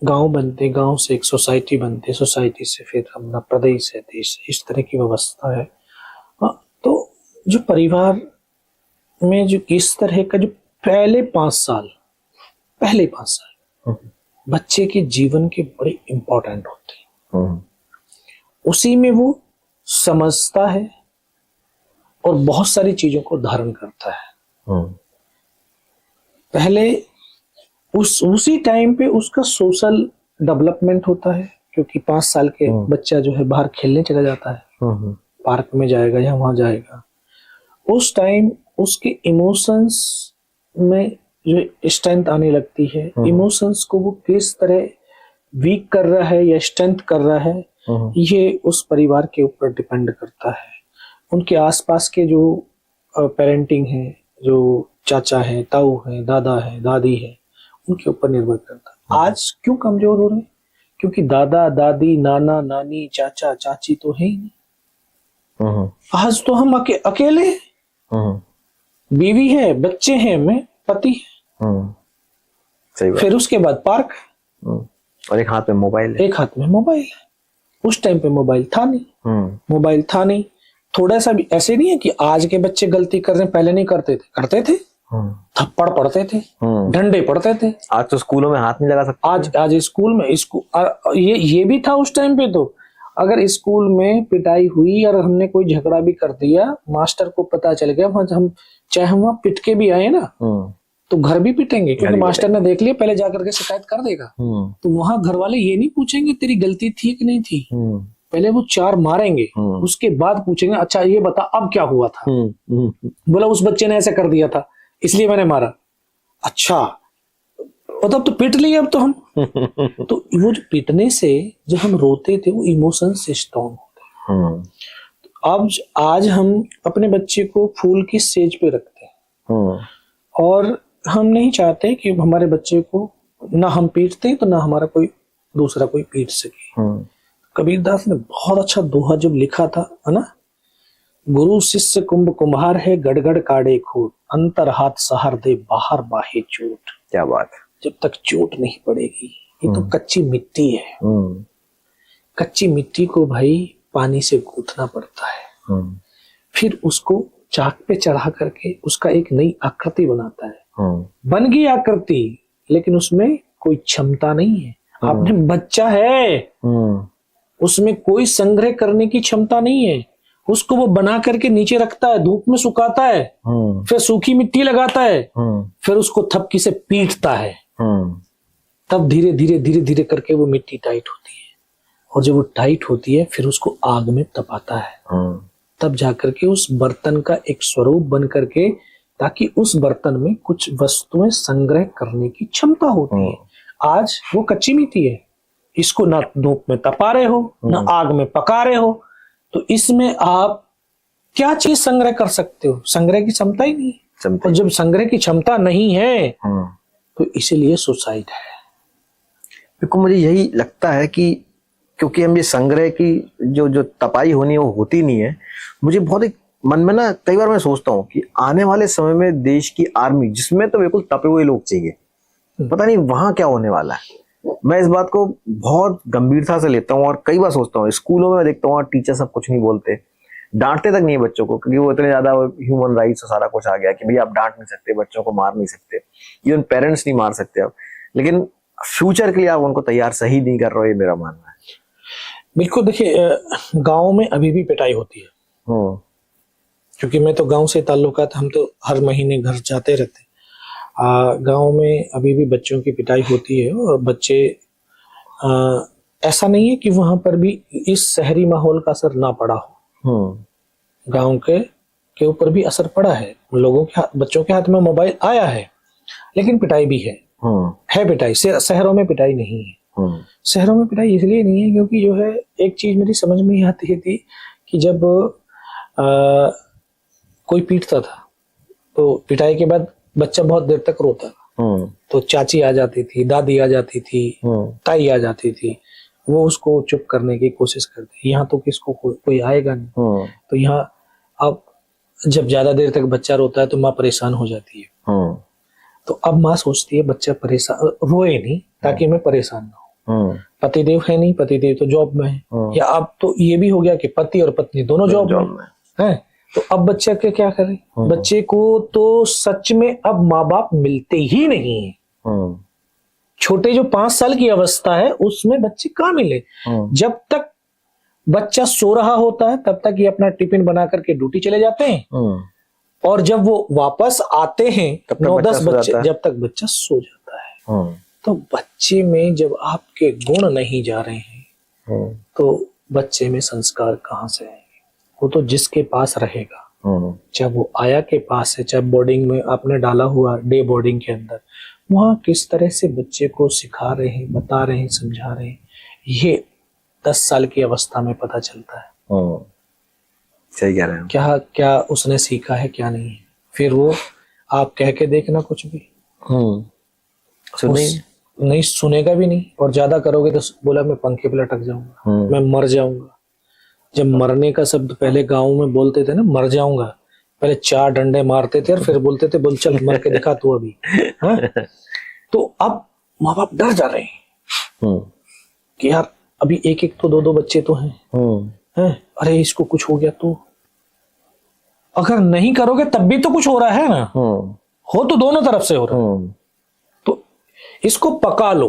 गांव बनते, गांव से एक सोसाइटी बनते, सोसाइटी से फिर अपना प्रदेश है, देश, इस तरह की व्यवस्था है। तो जो परिवार में जो इस तरह का जो पहले 5 साल बच्चे के जीवन के बड़े इंपॉर्टेंट होते हैं, उसी में वो समझता है और बहुत सारी चीजों को धारण करता है। पहले उसी टाइम पे उसका सोशल डेवलपमेंट होता है, क्योंकि 5 साल के बच्चा जो है बाहर खेलने चला जाता है, पार्क में जाएगा या वहां जाएगा। उस टाइम उसके इमोशंस में जो स्ट्रेंथ आने लगती है, इमोशंस को वो किस तरह वीक कर रहा है या स्ट्रेंथ कर रहा है, ये उस परिवार के ऊपर डिपेंड करता है। उनके आसपास के जो पेरेंटिंग है, जो चाचा है, ताऊ है, दादा है, दादी है, उनके ऊपर निर्भर करता है। आज क्यों कमजोर हो रहे हैं? क्योंकि दादा दादी, नाना नानी, चाचा चाची तो है ही नहीं। आज तो हम अकेले हैं, बीवी है, बच्चे हैं, मैं पति है, सही बात। फिर उसके बाद पार्क, और एक हाथ में मोबाइल है। एक हाथ में मोबाइल है। उस टाइम पे मोबाइल था नहीं। थोड़ा सा भी ऐसे नहीं है कि आज के बच्चे गलती कर रहे हैं, पहले नहीं करते थे, थप्पड़ पड़ते थे, डंडे पड़ते थे। आज तो स्कूलों में हाथ नहीं लगा सकते। आज स्कूल में ये भी था उस टाइम पे। तो अगर स्कूल में पिटाई हुई और हमने कोई झगड़ा भी कर दिया, मास्टर को पता चल गया, हम चाहे हम वहां पिट के भी आए ना तो घर भी पिटेंगे, क्योंकि मास्टर ने देख लिया, पहले जाकर के शिकायत कर देगा। तो वहां घर वाले ये नहीं पूछेंगे तेरी गलती थी कि नहीं थी, पहले वो 4 मारेंगे, उसके बाद पूछेंगे अच्छा ये बता अब क्या हुआ था। बोला उस बच्चे ने ऐसे कर दिया था इसलिए मैंने मारा। अच्छा मतलब तो पीट लिए अब तो हम। तो वो जो पीटने से जो हम रोते थे वो इमोशन से स्ट्रॉन्ग होते। अब आज हम अपने बच्चे को फूल की सेज पे रखते हैं और हम नहीं चाहते कि हमारे बच्चे को ना हम पीटते तो ना हमारा कोई दूसरा कोई पीट सके। कबीरदास ने बहुत अच्छा दोहा जब लिखा था, है ना, गुरु शिष्य कुंभ कुम्हार है, गड़गड़ काढ़े खूट, अंतर हाथ सहार दे, बाहर बाहे चोट। क्या बात है। जब तक चोट नहीं पड़ेगी, ये तो कच्ची मिट्टी है, कच्ची मिट्टी को भाई पानी से गूंथना पड़ता है, फिर उसको चाक पे चढ़ा करके उसका एक नई आकृति बनाता है। बन गई आकृति, लेकिन उसमें कोई क्षमता नहीं है। आपने बच्चा है, उसमें कोई संग्रह करने की क्षमता नहीं है। उसको वो बना करके नीचे रखता है, धूप में सुखाता है, फिर सूखी मिट्टी लगाता है, फिर उसको थपकी से पीटता है, तब धीरे धीरे धीरे धीरे करके वो मिट्टी टाइट होती है। और जब वो टाइट होती है फिर उसको आग में तपाता है, तब जाकर के उस बर्तन का एक स्वरूप बन करके, ताकि उस बर्तन में कुछ वस्तुएं संग्रह करने की क्षमता होती है। आज वो कच्ची मिट्टी है, इसको ना धूप में तपा रहे हो, ना आग में पका रहे हो, तो इसमें आप क्या चीज संग्रह कर सकते हो? संग्रह की क्षमता ही नहीं है। और जब संग्रह की क्षमता नहीं है तो इसीलिए सुसाइड है। देखो, मुझे यही लगता है कि क्योंकि हम ये संग्रह की जो तपाई होनी है वो होती नहीं है। मुझे बहुत एक मन में ना कई बार मैं सोचता हूँ कि आने वाले समय में देश की आर्मी, जिसमें तो बिल्कुल तपे हुए लोग चाहिए, पता नहीं वहां क्या होने वाला है। मैं इस बात को बहुत गंभीरता से लेता हूँ और कई बार सोचता हूँ। स्कूलों में देखता हूँ और टीचर सब कुछ नहीं बोलते, डांटते तक नहीं है बच्चों को, क्योंकि वो इतने ज्यादा ह्यूमन राइट्स और सारा कुछ आ गया कि भैया आप डांट नहीं सकते, बच्चों को मार नहीं सकते, इवन पेरेंट्स नहीं मार सकते अब। लेकिन फ्यूचर के लिए आप उनको तैयार सही नहीं कर रहे हो, ये मेरा मानना है। बिल्कुल, देखिए गांव में अभी भी पिटाई होती है, क्योंकि मैं तो गांव से ताल्लुकात, हम तो हर महीने घर जाते रहते। गांव में अभी भी बच्चों की पिटाई होती है और बच्चे, ऐसा नहीं है कि वहां पर भी इस शहरी माहौल का असर ना पड़ा हो, गांव के ऊपर भी असर पड़ा है। लोगों के बच्चों के हाथ में मोबाइल आया है, लेकिन पिटाई भी है पिटाई। शहरों में पिटाई नहीं है। शहरों में पिटाई इसलिए नहीं है क्योंकि जो है, एक चीज मेरी समझ में आती थी कि जब कोई पीटता था तो पिटाई के बाद बच्चा बहुत देर तक रोता था, तो चाची आ जाती थी, दादी आ जाती थी, ताई आ जाती थी, वो उसको चुप करने की कोशिश करती। यहाँ तो किसको कोई आएगा नहीं। तो यहाँ अब जब ज्यादा देर तक बच्चा रोता है तो माँ परेशान हो जाती है। तो अब माँ सोचती है बच्चा परेशान रोए नहीं, ताकि मैं परेशान ना हो। पतिदेव है नहीं, पतिदेव तो जॉब में है, या अब तो ये भी हो गया कि पति और पत्नी दोनों जॉब में है। तो अब बच्चा क्या करे? बच्चे को तो सच में अब माँ बाप मिलते ही नहीं है। छोटे जो 5 साल की अवस्था है उसमें बच्चे कहाँ मिले? जब तक बच्चा सो रहा होता है तब तक ये अपना टिफिन बना करके ड्यूटी चले जाते हैं, और जब वो वापस आते हैं 9-10 बच्चे, जब तक बच्चा सो जाता है। तो बच्चे में जब आपके गुण नहीं जा रहे हैं तो बच्चे में संस्कार कहाँ से आएंगे? वो तो जिसके पास रहेगा, चाहे वो आया के पास है, चाहे बोर्डिंग में आपने डाला हुआ डे बोर्डिंग के अंदर, वहां किस तरह से बच्चे को सिखा रहे हैं, बता रहे हैं, समझा रहे हैं, ये 10 साल की अवस्था में पता चलता है। सही कह रहे हैं। क्या क्या उसने सीखा है, क्या नहीं है। फिर वो आप कह के देखना कुछ भी, नहीं सुनेगा भी नहीं, और ज्यादा करोगे तो बोला मैं पंखे पे लटक जाऊंगा, मैं मर जाऊंगा। जब मरने का शब्द पहले गाँव में बोलते थे ना, मर जाऊंगा, पहले 4 डंडे मारते थे और फिर बोलते थे बोल चल मर के दिखा तू अभी। तो अब माँ बाप डर जा रहे हैं कि यार अभी एक तो 2-2 बच्चे तो हैं, अरे इसको कुछ हो गया तो, अगर नहीं करोगे तब भी तो कुछ हो रहा है ना, हो तो दोनों तरफ से हो रहा है। तो इसको पका लो,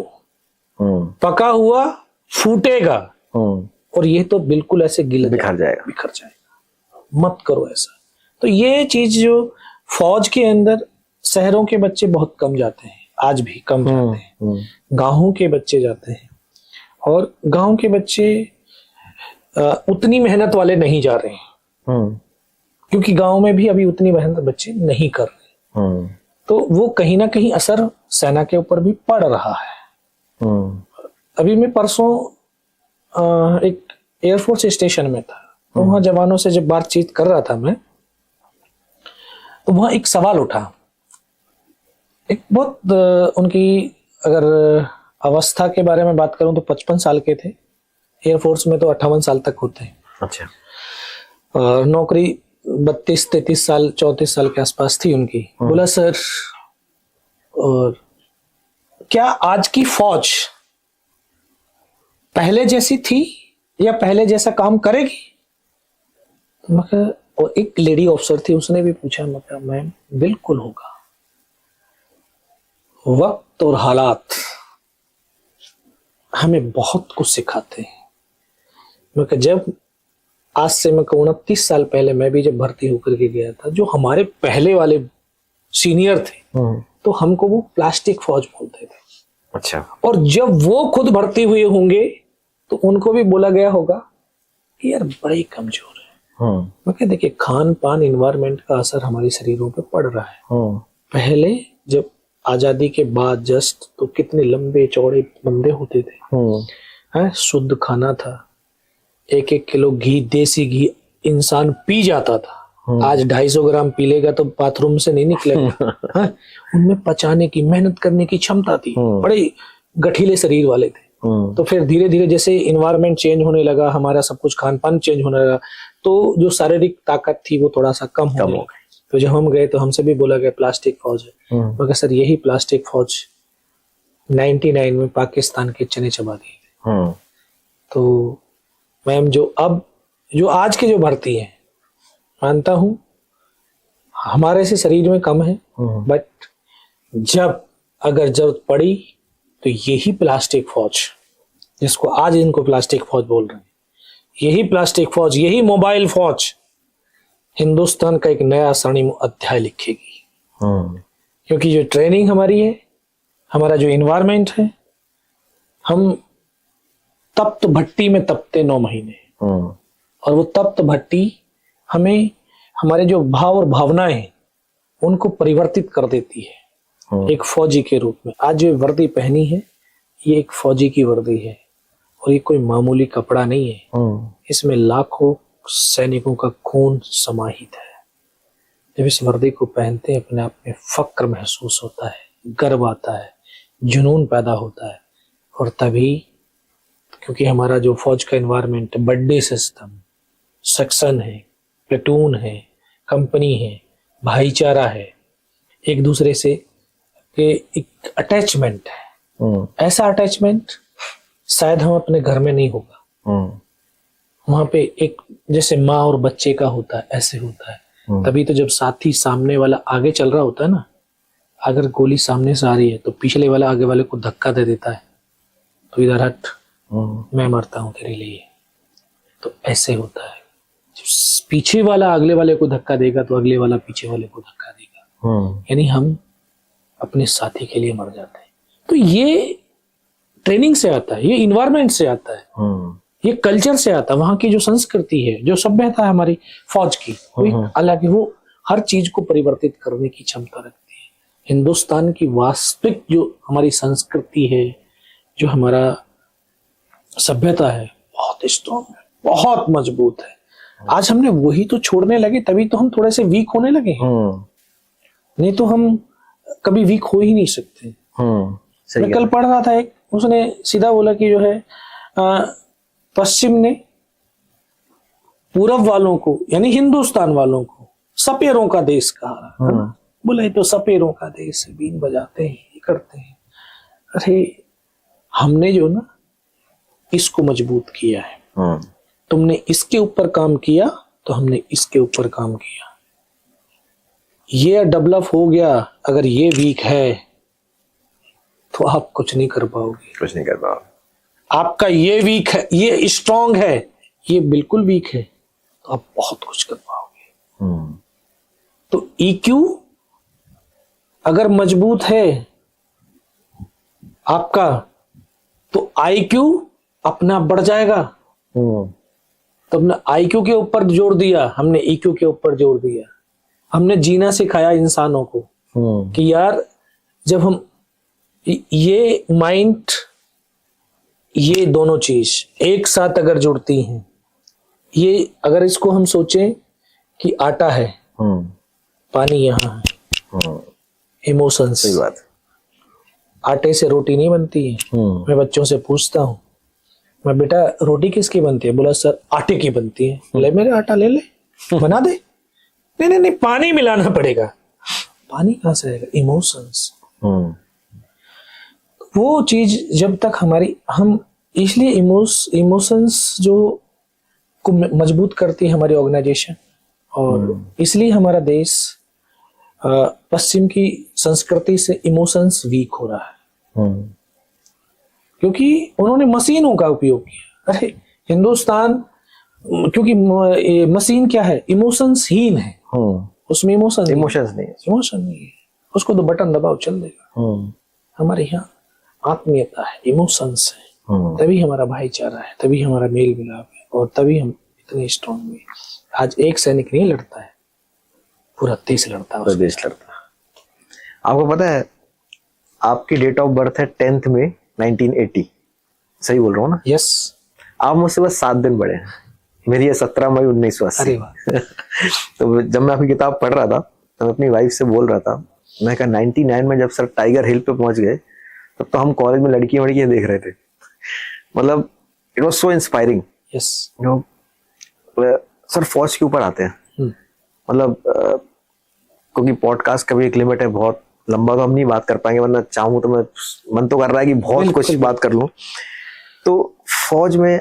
पका हुआ फूटेगा और ये तो बिल्कुल ऐसे बिखर जाएगा। मत करो ऐसा। तो ये चीज जो फौज के अंदर शहरों के बच्चे बहुत कम जाते हैं, आज भी कम जाते हैं, गांवों के बच्चे जाते हैं, और गांव के बच्चे उतनी मेहनत वाले नहीं जा रहे हैं, क्योंकि गांव में भी अभी उतनी मेहनत बच्चे नहीं कर रहे। तो वो कहीं ना कहीं असर सेना के ऊपर भी पड़ रहा है। अभी मैं परसों एक एयरफोर्स स्टेशन में था, तो वहां जवानों से जब बातचीत कर रहा था मैं, तो वहां एक सवाल उठा। एक बहुत उनकी अगर अवस्था के बारे में बात करूं तो 55 साल के थे। एयरफोर्स में तो 58 साल तक होते हैं। अच्छा। और नौकरी 32-33 साल 34 साल के आसपास थी उनकी। बोला सर, और क्या आज की फौज पहले जैसी थी या पहले जैसा काम करेगी? तो मैं और एक लेडी ऑफिसर थी, उसने भी पूछा, मतलब मैम बिल्कुल होगा, वक्त और हालात हमें बहुत कुछ सिखाते हैं। मैं जब आज से मैं 29 साल पहले मैं भी जब भर्ती होकर के गया था, जो हमारे पहले वाले सीनियर थे तो हमको वो प्लास्टिक फौज बोलते थे। अच्छा। और जब वो खुद भर्ती हुए होंगे तो उनको भी बोला गया होगा कि यार बड़े कमजोर है। मैं क्या, देखिए खान पान इन्वायरमेंट का असर हमारे शरीरों पे पड़ रहा है। पहले जब आजादी के बाद जस्ट तो कितने लंबे चौड़े बंदे होते थे, हैं, शुद्ध खाना था, 1-1 किलो घी, देसी घी इंसान पी जाता था। आज 250 ग्राम पी लेगा तो बाथरूम से नहीं निकलेगा। उनमें पचाने की, मेहनत करने की क्षमता थी, बड़े गठीले शरीर वाले थे। तो फिर धीरे धीरे जैसे इन्वायरमेंट चेंज होने लगा, हमारा सब कुछ खान पान चेंज होने लगा, तो जो शारीरिक ताकत थी वो थोड़ा सा कम हो गई। तो जब हम गए तो हमसे भी बोला गया प्लास्टिक फौज है। मगर सर यही प्लास्टिक फौज 99 में पाकिस्तान के चने चबा दिए थे। तो मैम जो आज के जो भर्ती है, मानता हूं हमारे से शरीर में कम है, बट जब अगर जरूरत पड़ी तो यही प्लास्टिक फौज, जिसको आज इनको प्लास्टिक फौज बोल रहे हैं, यही प्लास्टिक फौज, यही मोबाइल फौज हिंदुस्तान का एक नया स्वर्णिम अध्याय लिखेगी। क्योंकि जो ट्रेनिंग हमारी है, हमारा जो इन्वायरमेंट है, हम तप्त भट्टी में तपते 9 महीने, और वो तप्त भट्टी हमें हमारे जो भाव और भावनाएं हैं उनको परिवर्तित कर देती है एक फौजी के रूप में। आज जो वर्दी पहनी है ये एक फौजी की वर्दी है, और ये कोई मामूली कपड़ा नहीं है, इसमें लाखों सैनिकों का खून समाहित है। जब इस वर्दी को पहनते हैं अपने आप में फक्र महसूस होता है, गर्व आता है, जुनून पैदा होता है। और तभी क्योंकि हमारा जो फौज का एनवायरनमेंट, बड्डे सिस्टम, सेक्शन है, प्लेटून है, कंपनी है, भाईचारा है, एक दूसरे से के एक अटैचमेंट है। ऐसा अटैचमेंट शायद हम अपने घर में नहीं होगा। वहां पे एक जैसे माँ और बच्चे का होता है, ऐसे होता है। तभी तो जब साथी सामने वाला आगे चल रहा होता है ना, अगर गोली सामने से आ रही है तो पिछले वाला आगे वाले को धक्का दे देता है, तो इधर हट, मैं मरता हूं तेरे लिए। तो ऐसे होता है, जब पीछे वाला अगले वाले को धक्का देगा तो अगले वाला पीछे वाले को धक्का देगा। यानी हम अपने साथी के लिए मर जाते हैं। तो ये ट्रेनिंग से आता है, ये इन्वायरमेंट से आता है, ये कल्चर से आता है। वहां की जो संस्कृति है, जो सभ्यता है हमारी फौज की, हालांकि वो हर चीज को परिवर्तित करने की क्षमता रखती है। हिंदुस्तान की वास्तविक जो हमारी संस्कृति है, जो हमारा सभ्यता है, बहुत स्ट्रॉन्ग है, बहुत मजबूत है। आज हमने वही तो छोड़ने लगे, तभी तो हम थोड़े से वीक होने लगे। नहीं तो हम कभी वीक हो ही नहीं सकते। मैं कल पढ़ रहा था, एक उसने सीधा बोला कि जो है पश्चिम ने पूरब वालों को, यानी हिंदुस्तान वालों को सपेरों का देश कहा। बोला ये तो सपेरों का देश है, बीन बजाते हैं, ये करते हैं। अरे हमने जो ना इसको मजबूत किया है, तुमने इसके ऊपर काम किया तो हमने इसके ऊपर काम किया। ये डेवलप हो गया, अगर ये वीक है तो आप कुछ नहीं कर पाओगे, कुछ नहीं कर पाओगे। आपका ये वीक है, ये स्ट्रांग है, ये बिल्कुल वीक है, तो आप बहुत कुछ कर पाओगे। तो EQ अगर मजबूत है आपका, तो IQ अपना बढ़ जाएगा। तो हमने IQ के ऊपर जोर दिया, हमने EQ के ऊपर जोर दिया। हमने जीना सिखाया इंसानों को कि यार जब हम ये माइंड, ये दोनों चीज एक साथ अगर जुड़ती हैं, ये अगर इसको हम सोचें कि आटा है, पानी यहाँ है, इमोशंस, सही बात। आटे से रोटी नहीं बनती है। मैं बच्चों से पूछता हूँ, मैं बेटा रोटी किसकी बनती है? बोला सर आटे की बनती है। ले मेरे आटा ले ले, बना दे। नहीं नहीं नहीं, पानी मिलाना पड़ेगा। पानी कहाँ से आएगा? इमोशंस। वो चीज जब तक हमारी, हम इसलिए इमोशंस जो को मजबूत करती है हमारी ऑर्गेनाइजेशन, और इसलिए हमारा देश पश्चिम की संस्कृति से इमोशंस वीक हो रहा है, क्योंकि उन्होंने मशीनों का उपयोग किया। अरे हिंदुस्तान, क्योंकि मशीन क्या है, इमोशंस हीन है, उसमें इमोशंस नहीं है, उसको तो बटन दबाओ चल देगा। हमारे यहाँ आत्मीयता है, इमोशंस है, तभी हमारा भाईचारा है, तभी हमारा मेल मिलाप है, और तभी हम इतने स्ट्रॉन्ग है। आज एक सैनिक नहीं लड़ता है, पूरा देश लड़ता है, देश लड़ता है। आपको पता है आपकी डेट ऑफ बर्थ है 10 मई 1980, सही बोल रहा हूँ ना? यस। आप मुझसे बस 7 दिन बड़े हैं। मेरी है 17 मई 1980। अरे वाह। तो जब मैं आपकी किताब पढ़ रहा था तो मैं अपनी वाइफ से बोल रहा था, मैं कहा 99 में जब सर टाइगर हिल पे पहुंच गए तब तो हम कॉलेज में लड़कियां देख रहे थे। मतलब it was so inspiring. Yes. Sir फौज के ऊपर आते हैं, मतलब क्योंकि पॉडकास्ट का भी एक लिमिट है, बहुत लंबा तो हम नहीं बात कर पाएंगे, वरना चाहूं तो मैं, मन तो कर रहा है कि बहुत कुछ बात कर लूं। तो फौज में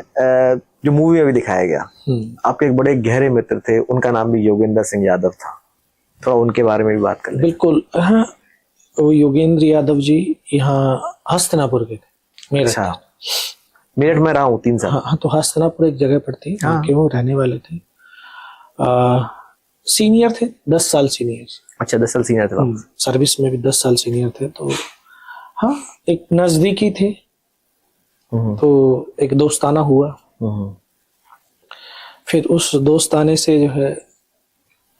जो मूवी में भी दिखाया गया, आपके एक बड़े गहरे मित्र थे, उनका नाम भी योगेंद्र सिंह यादव था, थोड़ा उनके बारे में भी बात कर लें। बिल्कुल। हाँ, वो योगेंद्र यादव जी यहाँ हस्तिनापुर के थे, मेरठ। अच्छा, मेरठ में रहा हूँ 3 साल। हाँ, तो हस्तिनापुर एक जगह पर थी, वो रहने वाले थे। सीनियर थे, 10 साल सीनियर। अच्छा, 10 साल सीनियर थे। सर्विस में भी 10 साल सीनियर थे। तो हाँ, एक नजदीकी थे, तो एक दोस्ताना हुआ। फिर उस दोस्ताने से जो है,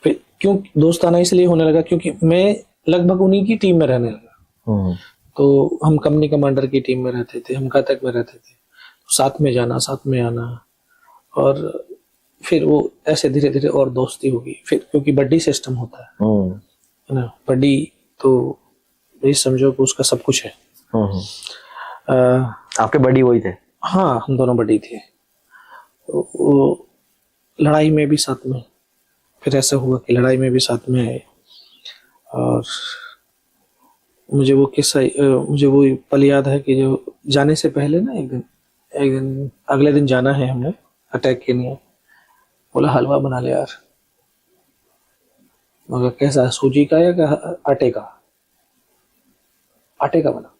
फिर क्यों दोस्ताना इसलिए होने लगा, क्योंकि मैं लगभग उन्हीं की टीम में रहने लगा। तो हम कंपनी कमांडर की टीम में रहते थे, हम घातक में रहते थे, तो साथ में जाना, साथ में आना, और फिर वो ऐसे धीरे धीरे और दोस्ती होगी। फिर क्योंकि बड्डी सिस्टम होता है ना, बड्डी तो ये समझो कि उसका सब कुछ है। आपके बड्डी वही थे? हाँ, हम दोनों बड्डी थे। तो वो लड़ाई में भी साथ में, फिर ऐसा हुआ कि लड़ाई में भी साथ में आए। और मुझे वो पल याद है कि जो जाने से पहले ना, एक दिन अगले दिन जाना है हमने अटैक के लिए, बोला हलवा बना ले यार। मगर कैसा, सूजी का या आटे का? आटे का बना।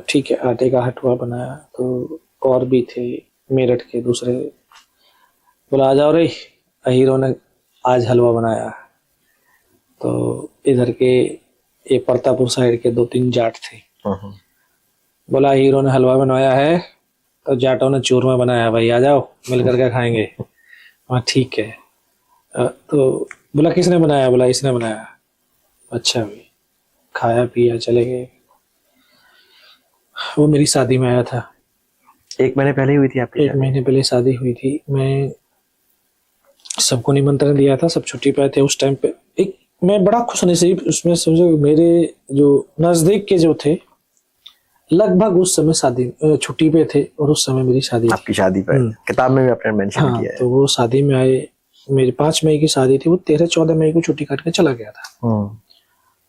ठीक है, आटे का हलवा बनाया। तो और भी थे मेरठ के दूसरे, बोला आ जाओ रे, हीरो ने आज हलवा बनाया। तो इधर के ये प्रतापपुर साइड के 2-3 जाट थे, बोला हीरो ने हलवा बनवाया है, तो जाटों ने चूरमा बनाया, भाई आ जाओ मिलकर के खाएंगे। हाँ ठीक है। तो बोला किसने बनाया? बोला इसने बनाया। अच्छा भाई, खाया पिया चले गए। वो मेरी शादी में आया था। 1 महीने पहले हुई थी आपकी? 1 महीने पहले शादी हुई थी। मैं सबको निमंत्रण दिया था, सब छुट्टी पे थे उस टाइम पे। मैं बड़ा खुश नसीब, उसमें समझो मेरे जो नजदीक के जो थे, लगभग उस समय शादी छुट्टी पे थे, और उस समय मेरी शादी। आपकी शादी पे किताब में भी आपने मेंशन किया है। तो वो शादी में आए। मेरी 5 मई की शादी थी, वो 13-14 मई को छुट्टी काट के चला गया था।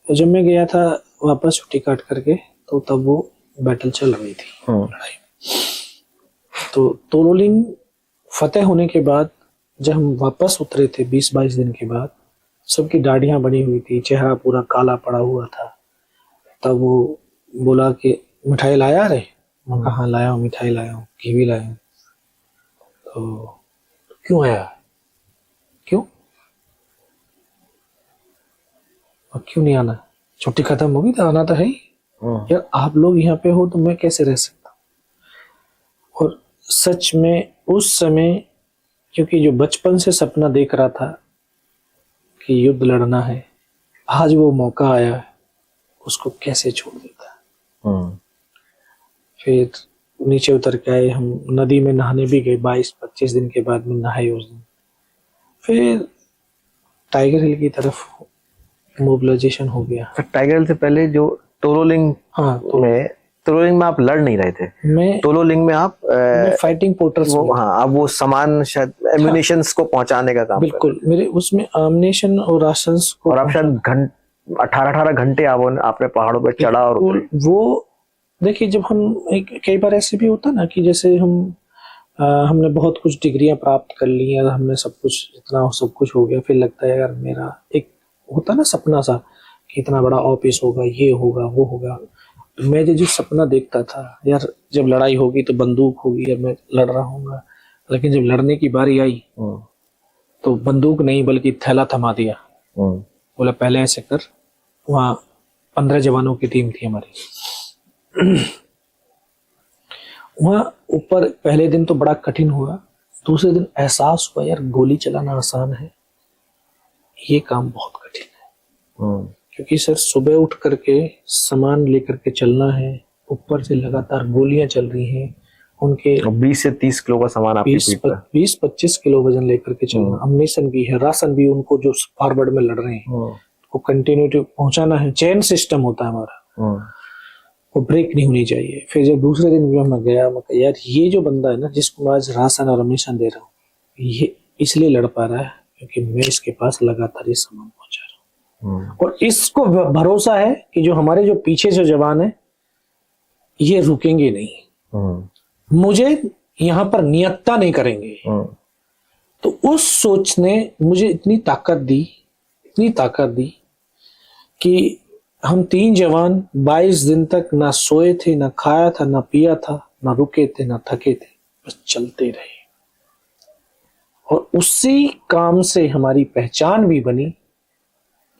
तो जब मैं गया था वापस छुट्टी काट करके, तो तब वो बैटल चल रही थी, लड़ाई। तो तोलोलिंग फतेह होने के बाद जब हम वापस उतरे थे 20-22 दिन के बाद, सबकी दाढ़ियां बनी हुई थी, चेहरा पूरा काला पड़ा हुआ था। तब वो बोला कि मिठाई लाया रे? मैं कहा हाँ लाया हूँ, मिठाई लाया हूँ, घी भी लाया हूँ। तो क्यों आया? क्यों? और क्यों नहीं आना? छुट्टी खत्म होगी तो आना तो है ही यार। आप लोग यहाँ पे हो तो मैं कैसे रह सकता हूँ? और सच में उस समय, क्योंकि जो बचपन से सपना देख रहा था कि युद्ध लड़ना है, आज वो मौका आया है, उसको कैसे छोड़ देता। फिर नीचे उतर के आए, हम नदी में नहाने भी गए। 22-25 दिन के बाद में नहाए उस दिन। फिर टाइगर हिल की तरफ मोबिलाइजेशन हो गया। टाइगर हिल से पहले जो तोलोलिंग, तोलोलिंग में आप लड़ नहीं रहे थे? मैं तोलोलिंग में आप फाइटिंग पोर्टर्स, हाँ, आप वो सामान शायद एम्युनिशंस को पहुंचाने का काम। बिल्कुल, मेरे उसमें एम्युनिशन और राशंस को। और आप शायद 18 घंटे आपने पहाड़ों पे चढ़ा। और वो देखिए, जब हम कई बार ऐसे भी होता ना कि जैसे हम हमने बहुत कुछ डिग्रियां प्राप्त कर ली हैं, हमने सब कुछ, इतना सब कुछ हो गया, फिर लगता है यार मेरा एक होता ना सपना सा कि इतना बड़ा ऑफिस होगा, ये होगा, वो होगा। मैं जो सपना देखता था यार, जब लड़ाई होगी तो बंदूक होगी और मैं लड़ रहा हूँगा, लेकिन जब लड़ने की बारी आई तो बंदूक नहीं बल्कि थैला थमा दिया। बोला पहले ऐसे कर। वहाँ 15 जवानों की टीम थी हमारी। वहाँ ऊपर पहले दिन तो बड़ा कठिन हुआ, दूसरे दिन एहसास हुआ यार गोली चलाना आसान है, ये काम बहुत कठिन है। क्योंकि सर सुबह उठ करके सामान लेकर के चलना है, ऊपर से लगातार गोलियां चल रही हैं, उनके 20 से 30 किलो का सामान आपकी पीठ पर, 20-25 किलो वजन लेकर के चलना, अम्नेशन भी है, राशन भी, उनको जो फॉरवर्ड में लड़ रहे हैं को कंटिन्यूटी पहुंचाना है। चेन सिस्टम होता है हमारा, वो ब्रेक नहीं होनी चाहिए। फिर जब दूसरे दिन जो मैं गया, मैं कहा यार ये जो बंदा है ना जिसको मैं आज राशन और अम्नेशन दे रहा हूँ, ये इसलिए लड़ पा रहा है क्योंकि मैं इसके पास लगातार ये सामान पहुंचा रहा हूँ। और इसको भरोसा है कि जो हमारे जो पीछे जो जवान है ये रुकेंगे नहीं, मुझे यहाँ पर नियत्ता नहीं करेंगे। तो उस सोच ने मुझे इतनी ताकत दी कि हम 3 जवान 22 दिन तक ना सोए थे, ना खाया था, ना पिया था, ना रुके थे, ना थके थे, बस चलते रहे। और उसी काम से हमारी पहचान भी बनी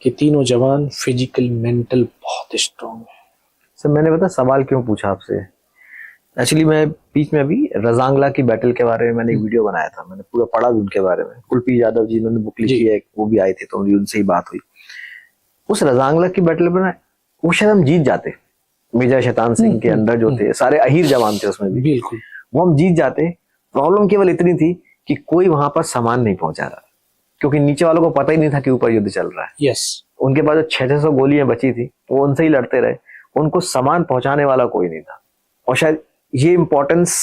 कि तीनों जवान फिजिकल मेंटल बहुत स्ट्रांग है। सर मैंने पता सवाल क्यों पूछा आपसे, एक्चुअली मैं बीच में अभी रजांगला की बैटल के बारे में मैंने एक वीडियो बनाया था, मैंने पूरा पढ़ा भी उनके बारे में। कुलपी यादव जी उन्होंने बुक लिखी है, वो भी आए थे तो उनसे ही बात हुई। उस रजांगला की बैटल में ना वो शायद हम जीत जाते, मेजर शैतान सिंह के अंदर जो थे सारे अहीर जवान थे उसमें भी, बिल्कुल वो हम जीत जाते। प्रॉब्लम केवल इतनी थी कि कोई वहां पर सामान नहीं पहुंचा रहा, क्योंकि नीचे वालों को पता ही नहीं था कि ऊपर युद्ध चल रहा है। यस, उनके पास जो 600 गोलियां बची थी वो उनसे ही लड़ते रहे, उनको सामान पहुंचाने वाला कोई नहीं था। और शायद ये इम्पोर्टेंस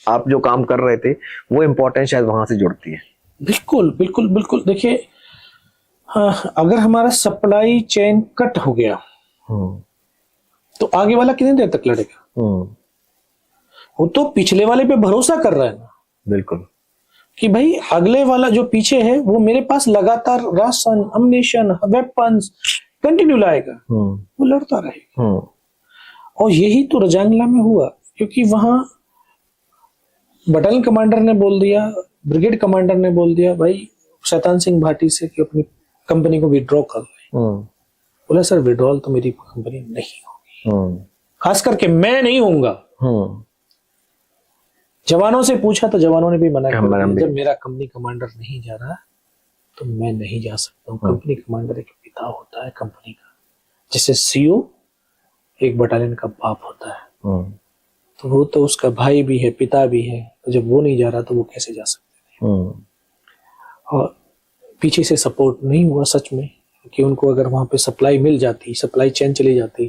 आप जो काम कर रहे थे वो इम्पोर्टेंस शायद वहां से जुड़ती है। बिल्कुल बिल्कुल बिल्कुल। देखिए अगर हमारा सप्लाई चेन कट हो गया तो आगे वाला कितनी देर तक लड़ेगा? वो तो पिछले वाले पे भरोसा कर रहा है ना, बिल्कुल, कि भाई अगले वाला जो पीछे है वो मेरे पास लगातार राशन, अम्नेशन, वेपन्स कंटिन्यू लाएगा, वो लड़ता रहेगा। और यही तो रजांगला में हुआ, क्योंकि वहां बटालियन कमांडर ने बोल दिया, ब्रिगेड कमांडर ने बोल दिया भाई शैतान सिंह भाटी से कि अपनी कंपनी को विड्रॉ कर ले। बोला सर विड्रॉल तो मेरी कंपनी नहीं होगी, खास करके मैं नहीं होऊंगा। जवानों से पूछा तो जवानों ने भी मना कर दिया, जब मेरा कंपनी कमांडर नहीं जा रहा तो मैं नहीं जा सकता हूँ। कंपनी कमांडर एक पिता होता है कंपनी का, जैसे सीओ एक बटालियन का बाप होता है, तो वो तो उसका भाई भी है, पिता भी है। तो जब वो नहीं जा रहा तो वो कैसे जा सकते थे? और पीछे से सपोर्ट नहीं हुआ सच में, कि उनको अगर वहां पे सप्लाई मिल जाती, सप्लाई चेन चली जाती,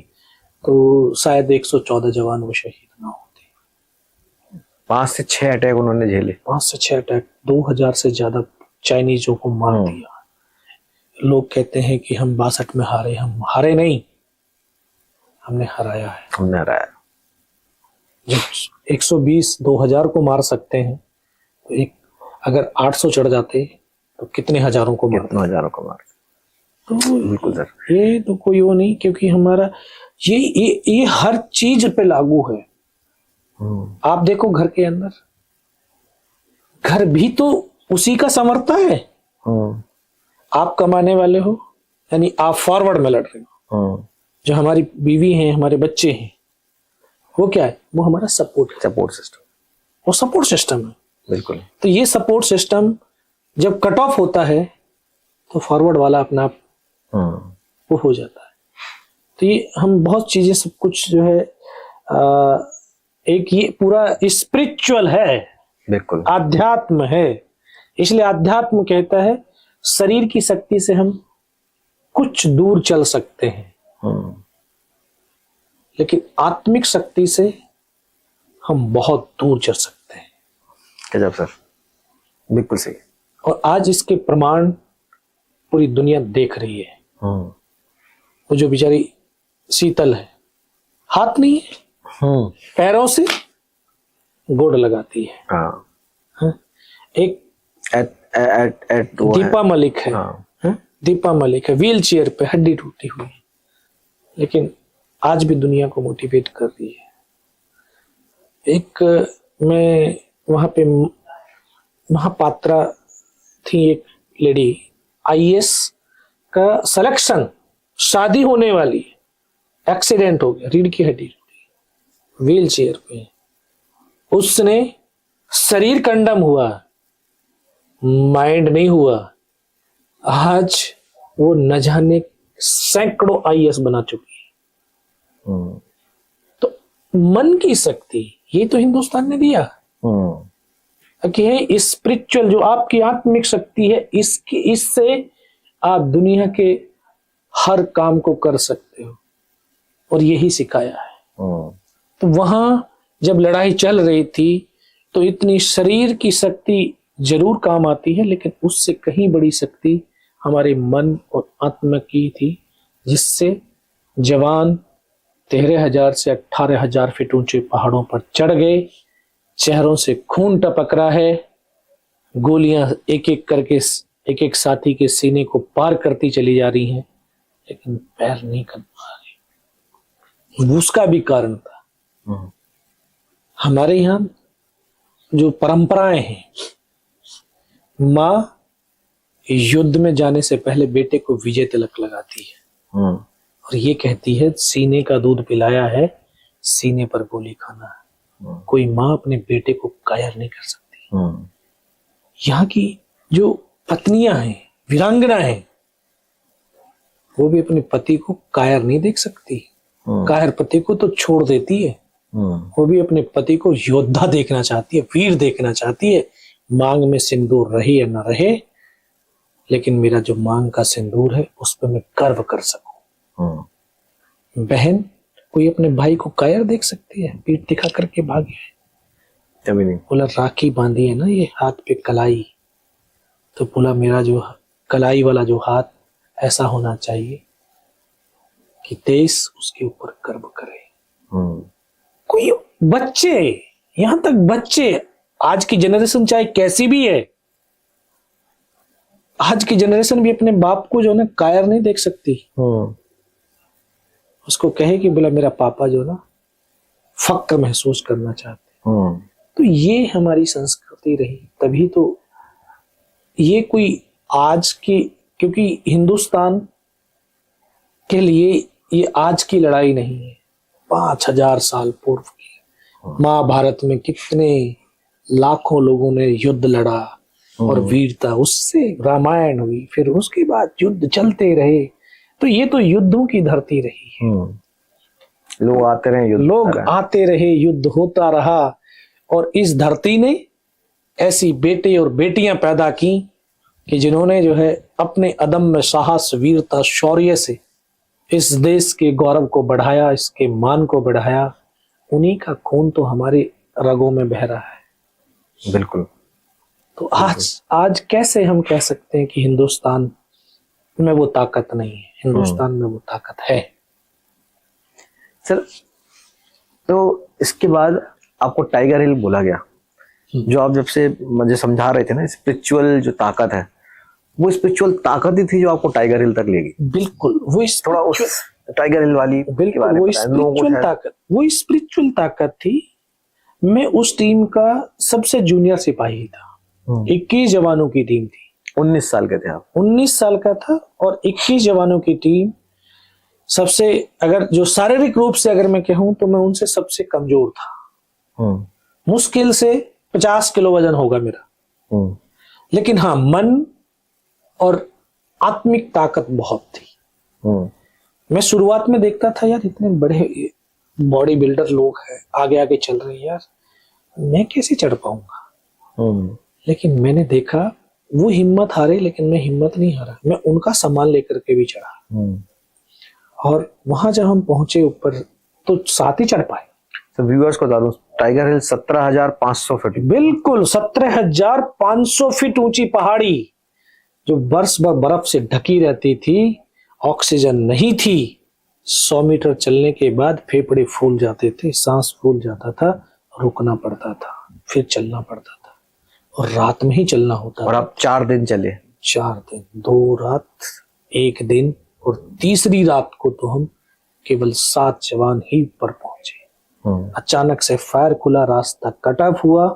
तो शायद 114 जवान वो शहीद ना होते। 5 से 6 अटैक उन्होंने झेले, 5 से 6 अटैक, 2000 से ज्यादा चाइनीजों को मार दिया। लोग कहते हैं कि हम 62 में हारे, हम हारे नहीं, हमने हराया है। हमने हराया। जब 120-2000 को मार सकते हैं तो एक अगर 800 चढ़ जाते तो कितने हजारों को मार। तो बिल्कुल सर, ये तो कोई वो नहीं, क्योंकि हमारा ये हर चीज पे लागू है। आप देखो घर के अंदर, घर भी तो उसी का समर्था है। आप कमाने वाले हो, यानी आप फॉरवर्ड में लड़ रहे हो। जो हमारी बीवी हैं, हमारे बच्चे हैं, वो क्या है? वो हमारा सपोर्ट सिस्टम, वो सपोर्ट सिस्टम है। बिल्कुल। तो ये सपोर्ट सिस्टम जब कट ऑफ होता है तो फॉरवर्ड वाला अपना आप वो हो जाता है। तो ये हम बहुत चीजें, सब कुछ जो है एक ये पूरा स्पिरिचुअल है, बिल्कुल आध्यात्म है। इसलिए आध्यात्म कहता है शरीर की शक्ति से हम कुछ दूर चल सकते हैं, लेकिन आत्मिक शक्ति से हम बहुत दूर चल सकते हैं। गजब सर, बिल्कुल सही। और आज इसके प्रमाण पूरी दुनिया देख रही है। वो जो बेचारी शीतल है, हाथ नहीं है, पैरों से गोड़ लगाती है। हाँ? एक वो दीपा मलिक है, हाँ। हाँ? दीपा मलिक है, व्हील चेयर पे, हड्डी टूटी हुई है, लेकिन आज भी दुनिया को मोटिवेट कर रही है। एक मैं वहां पे महापात्रा थी, एक लेडी, आईएएस का सिलेक्शन, शादी होने वाली, एक्सीडेंट हो गया, रीढ़ की हड्डी टूटी, व्हील चेयर पे, उसने शरीर कंडम हुआ, माइंड नहीं हुआ। आज वो न जाने सैकड़ों आईएएस बना चुकी है। तो मन की शक्ति ये तो हिंदुस्तान ने दिया कि स्पिरिचुअल जो आपकी आत्मिक शक्ति है, इससे आप दुनिया के हर काम को कर सकते हो, और यही सिखाया है। तो वहां जब लड़ाई चल रही थी तो इतनी शरीर की शक्ति जरूर काम आती है, लेकिन उससे कहीं बड़ी शक्ति हमारे मन और आत्मा की थी, जिससे जवान 13,000 से 18,000 फीट ऊंचे पहाड़ों पर चढ़ गए। चेहरों से खून टपक रहा है, गोलियां एक एक करके एक एक साथी के सीने को पार करती चली जा रही हैं, लेकिन पैर नहीं कर पा रही। उसका भी कारण था। हमारे यहाँ जो परंपराएं हैं, माँ युद्ध में जाने से पहले बेटे को विजय तिलक लगाती है और ये कहती है, सीने का दूध पिलाया है, सीने पर गोली खाना है। कोई माँ अपने बेटे को कायर नहीं कर सकती। यहाँ की जो पत्नियां हैं, वीरांगना हैं, वो भी अपने पति को कायर नहीं देख सकती। कायर पति को तो छोड़ देती है, वो भी अपने पति को योद्धा देखना चाहती है, वीर देखना चाहती है। मांग में सिंदूर रहे या न रहे, लेकिन मेरा जो मांग का सिंदूर है उस पर मैं गर्व कर सकूं। बहन कोई अपने भाई को कायर देख सकती है? पीठ दिखा करके भागे, कभी नहीं। बोला राखी बांधी है ना ये हाथ पे कलाई, तो बोला मेरा जो कलाई वाला जो हाथ ऐसा होना चाहिए कि देश उसके ऊपर गर्व करे। कोई बच्चे, यहां तक बच्चे, आज की जनरेशन चाहे कैसी भी है, आज की जनरेशन भी अपने बाप को जो ना कायर नहीं देख सकती। उसको कहे कि बोला मेरा पापा जो ना फक्र महसूस करना चाहते। तो ये हमारी संस्कृति रही, तभी तो ये कोई आज की, क्योंकि हिंदुस्तान के लिए ये आज की लड़ाई नहीं है, 5,000 साल पूर्व की। महाभारत में कितने लाखों लोगों ने युद्ध लड़ा और वीरता, उससे रामायण हुई, फिर उसके बाद युद्ध चलते रहे। तो ये तो युद्धों की धरती रही है। लोग आते रहे, लोग आते रहे, युद्ध होता रहा, और इस धरती ने ऐसी बेटे और बेटियां पैदा की कि जिन्होंने जो है अपने अदम्य साहस, वीरता, शौर्य से इस देश के गौरव को बढ़ाया, इसके मान को बढ़ाया। उन्हीं का खून तो हमारी रगों में बह रहा है। बिल्कुल। तो आज कैसे हम कह सकते हैं कि हिंदुस्तान में वो ताकत नहीं है? हिंदुस्तान में वो ताकत है। सर, तो इसके बाद आपको टाइगर हिल बोला गया, जो आप जब से मुझे समझा रहे थे ना, स्पिरिचुअल जो ताकत है, वो स्पिरिचुअल ताकत ही थी जो आपको टाइगर हिल तक ले गई। बिल्कुल, वो थोड़ा उस टाइगर हिल वाली बिल्कुल वो स्पिरिचुअल ताकत थी। मैं उस टीम का सबसे जूनियर सिपाही था। 21 जवानों की टीम थी। 19 साल के थे आप? 19 साल का था, और 21 जवानों की टीम। सबसे, अगर जो शारीरिक रूप से अगर मैं कहूं तो मैं उनसे सबसे कमजोर था। मुश्किल से 50 किलो वजन होगा मेरा, लेकिन हाँ, मन और आत्मिक ताकत बहुत थी। मैं शुरुआत में देखता था, यार इतने बड़े बॉडी बिल्डर लोग हैं, आगे आगे चल रहे हैं, यार मैं कैसे चढ़ पाऊंगा। लेकिन मैंने देखा वो हिम्मत हारे, लेकिन मैं हिम्मत नहीं हारा, मैं उनका सामान लेकर के भी चढ़ा। और वहां जब हम पहुंचे ऊपर तो साथ ही चढ़ पाए। तो व्यूअर्स को बता दूं, टाइगर हिल 17,500 फीट। बिल्कुल, 17,500 फीट ऊंची पहाड़ी, जो बर्फ बर्फ से ढकी रहती थी, ऑक्सीजन नहीं थी। 100 मीटर चलने के बाद फेफड़े फूल जाते थे, सांस फूल जाता था, रुकना पड़ता था, फिर चलना पड़ता था। और रात में ही चलना होता और था। आप 4 दिन चले? 4 दिन, 2 रात 1 दिन, और तीसरी रात को तो हम केवल 7 जवान ही पर पहुंचे। अचानक से फायर खुला, रास्ता कट ऑफ हुआ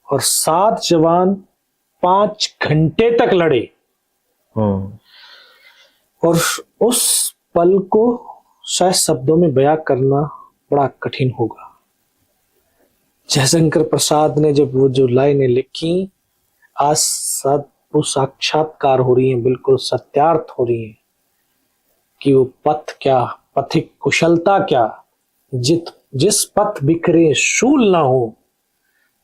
और 7 जवान 5 घंटे तक लड़े। और उस पल को शायद शब्दों में बयां करना बड़ा कठिन होगा। जयशंकर प्रसाद ने जब वो जो लाइनें लिखी, आज सब वो साक्षात्कार हो रही हैं, बिल्कुल सत्यार्थ हो रही हैं कि वो पथ क्या, पथिक कुशलता क्या, जिस पथ बिखरे शूल ना हो,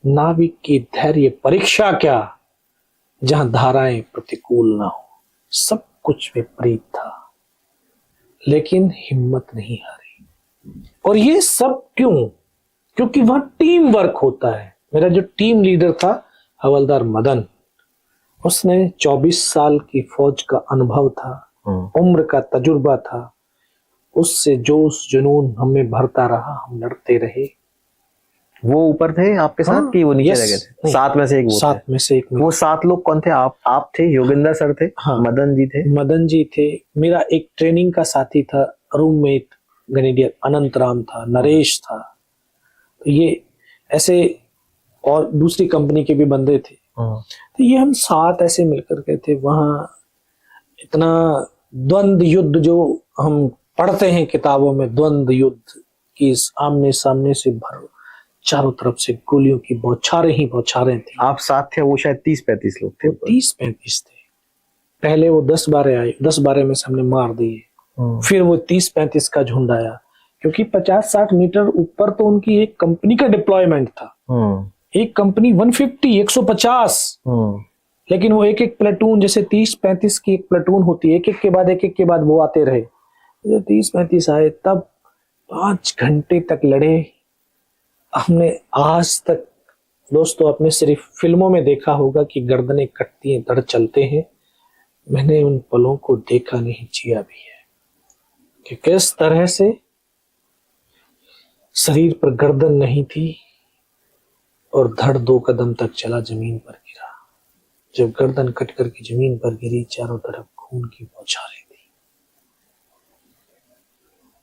नाविक की धैर्य परीक्षा क्या, जहां धाराएं प्रतिकूल ना हो। सब कुछ विपरीत था, लेकिन हिम्मत नहीं हारी। और ये सब क्यों? क्योंकि वहां टीम वर्क होता है। मेरा जो टीम लीडर था हवलदार मदन, उसने 24 साल की फौज का अनुभव था, उम्र का तजुर्बा था। उससे जोश जुनून हमें भरता रहा, हम लड़ते रहे। वो ऊपर थे आपके साथ कि वो नीचे रह गए थे? 7 में से एक वो 7 में से एक। वो 7 लोग कौन थे? आप थे, योगेंद्र सर थे, हाँ, मदन जी थे। मदन जी थे, मेरा एक ट्रेनिंग का साथी था, रूममेट ग्रेनेडियर अनंत राम था, नरेश था। तो ये ऐसे और दूसरी कंपनी के भी बंदे थे। तो ये हम 7 ऐसे मिलकर गए थे। वहां इतना द्वंद्व युद्ध जो हम पढ़ते हैं किताबों में, द्वंद्व युद्ध की आमने सामने से भर, चारों तरफ से गोलियों की बौछारें ही बौछारें थी। आप साथ थे, वो शायद 30-35 लोग थे। 30-35 थे। पहले वो 10-12 आए, 10-12 में से हमने मार दिए। फिर वो 30-35 का झुंड आया, क्योंकि 50-60 मीटर ऊपर तो उनकी एक कंपनी का डिप्लॉयमेंट था। एक कंपनी 150-150, लेकिन वो एक एक प्लेटून, जैसे 30-35 की एक प्लेटून होती है, एक एक के बाद वो आते रहे। जब 30-35 आए तब 5 घंटे तक लड़े। हमने आज तक दोस्तों अपने सिर्फ फिल्मों में देखा होगा कि गर्दनें कटती हैं, धड़ चलते हैं। मैंने उन पलों को देखा नहीं, जिया भी है कि किस तरह से शरीर पर गर्दन नहीं थी और धड़ 2 कदम तक चला, जमीन पर गिरा। जब गर्दन कट करके जमीन पर गिरी, चारों तरफ खून की बौछारें थी।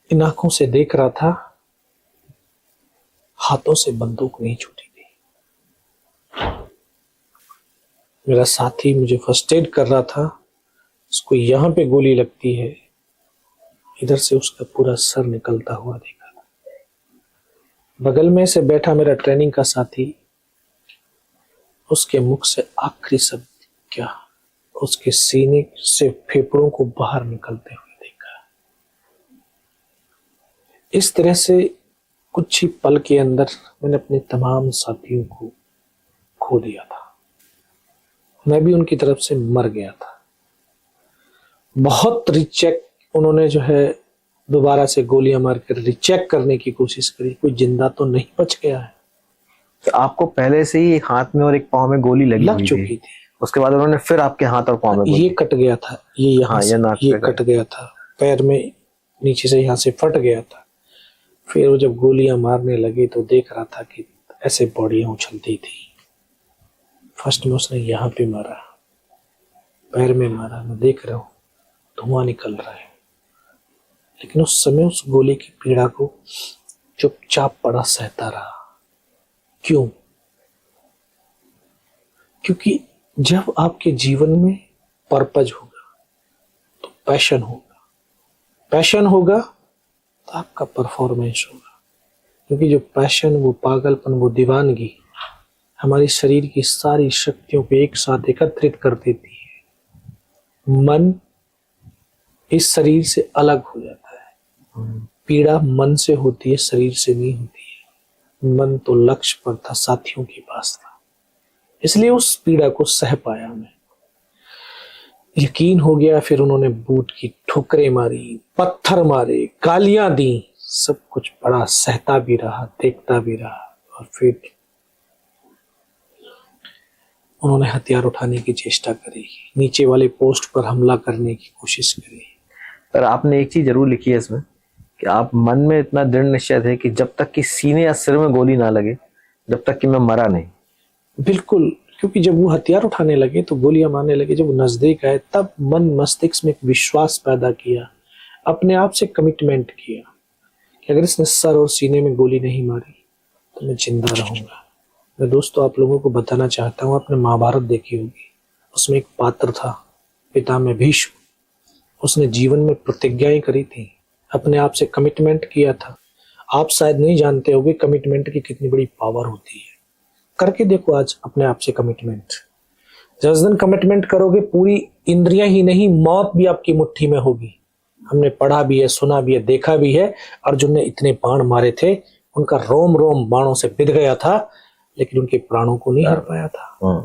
इन आंखों से देख रहा था, हाथों से बंदूक नहीं छूटी थी। मेरा साथी मुझे फर्स्ट एड कर रहा था, उसको यहां पे गोली लगती है, इधर से उसका पूरा सर निकलता हुआ देखा था। बगल में से बैठा मेरा ट्रेनिंग का साथी, उसके मुख से आखिरी शब्द क्या, उसके सीने से फेफड़ों को बाहर निकलते हुए देखा। इस तरह से कुछ ही पल के अंदर मैंने अपने तमाम साथियों को खो दिया था। मैं भी उनकी तरफ से मर गया था। बहुत रिचेक उन्होंने जो है दोबारा से गोलियां मारकर रिचेक करने की कोशिश करी, कोई जिंदा तो नहीं बच गया है। तो आपको पहले से ही एक हाथ में और एक पांव में गोली लग चुकी थी। उसके बाद उन्होंने फिर आपके हाथ और पांव में ये कट गया था, ये यहाँ ये कट गया था, पैर में नीचे से यहाँ से फट गया था। फिर वो जब गोलियां मारने लगे तो देख रहा था कि ऐसे बॉडियां उछलती थी। फर्स्ट में उसने यहाँ पे मारा, पैर में मारा, मैं देख रहा हूँ धुआं निकल रहा है, लेकिन उस समय उस गोली की पीड़ा को चुपचाप पड़ा सहता रहा। क्यों? क्योंकि जब आपके जीवन में पर्पज होगा तो पैशन होगा, पैशन होगा तो आपका परफॉर्मेंस होगा। क्योंकि जो पैशन, वो पागलपन, वो दीवानगी हमारी शरीर की सारी शक्तियों को एक साथ एकत्रित कर देती है। मन इस शरीर से अलग हो जाता है। पीड़ा मन से होती है, शरीर से नहीं होती है। मन तो लक्ष्य पर था, साथियों के पास था, इसलिए उस पीड़ा को सह पाया मैं। यकीन हो गया। फिर उन्होंने बूट की ठोकरें मारी, पत्थर मारे, गालियां दी, सब कुछ पड़ा, सहता भी रहा, देखता भी रहा। और फिर उन्होंने हथियार उठाने की चेष्टा करी, नीचे वाले पोस्ट पर हमला करने की कोशिश करी। पर आपने एक चीज जरूर लिखी है इसमें कि आप मन में इतना दृढ़ निश्चय थे कि जब तक कि सीने या सिर में गोली ना लगे, जब तक कि मैं मरा नहीं। बिल्कुल, क्योंकि जब वो हथियार उठाने लगे तो गोलियां मारने लगे, जब वो नजदीक आए तब मन मस्तिष्क में एक विश्वास पैदा किया, अपने आप से कमिटमेंट किया कि अगर इसने सर और सीने में गोली नहीं मारी तो मैं जिंदा रहूंगा। मैं दोस्तों आप लोगों को बताना चाहता हूँ, आपने महाभारत देखी होगी, उसमें एक पात्र था पितामह भीष्म, उसने जीवन में प्रतिज्ञाएं करी थी, अपने आप से कमिटमेंट किया था। आप शायद नहीं जानते होगे कमिटमेंट की कितनी बड़ी पावर होती है। करके देखो आज अपने आप से कमिटमेंट। जिस दिन कमिटमेंट करोगे पूरी इंद्रियां ही नहीं, मौत भी आपकी मुट्ठी में होगी। हमने पढ़ा भी है, सुना भी है, देखा भी है, अर्जुन ने इतने बाण मारे थे, उनका रोम रोम बाणों से बिध गया था, लेकिन उनके प्राणों को नहीं हर पाया था।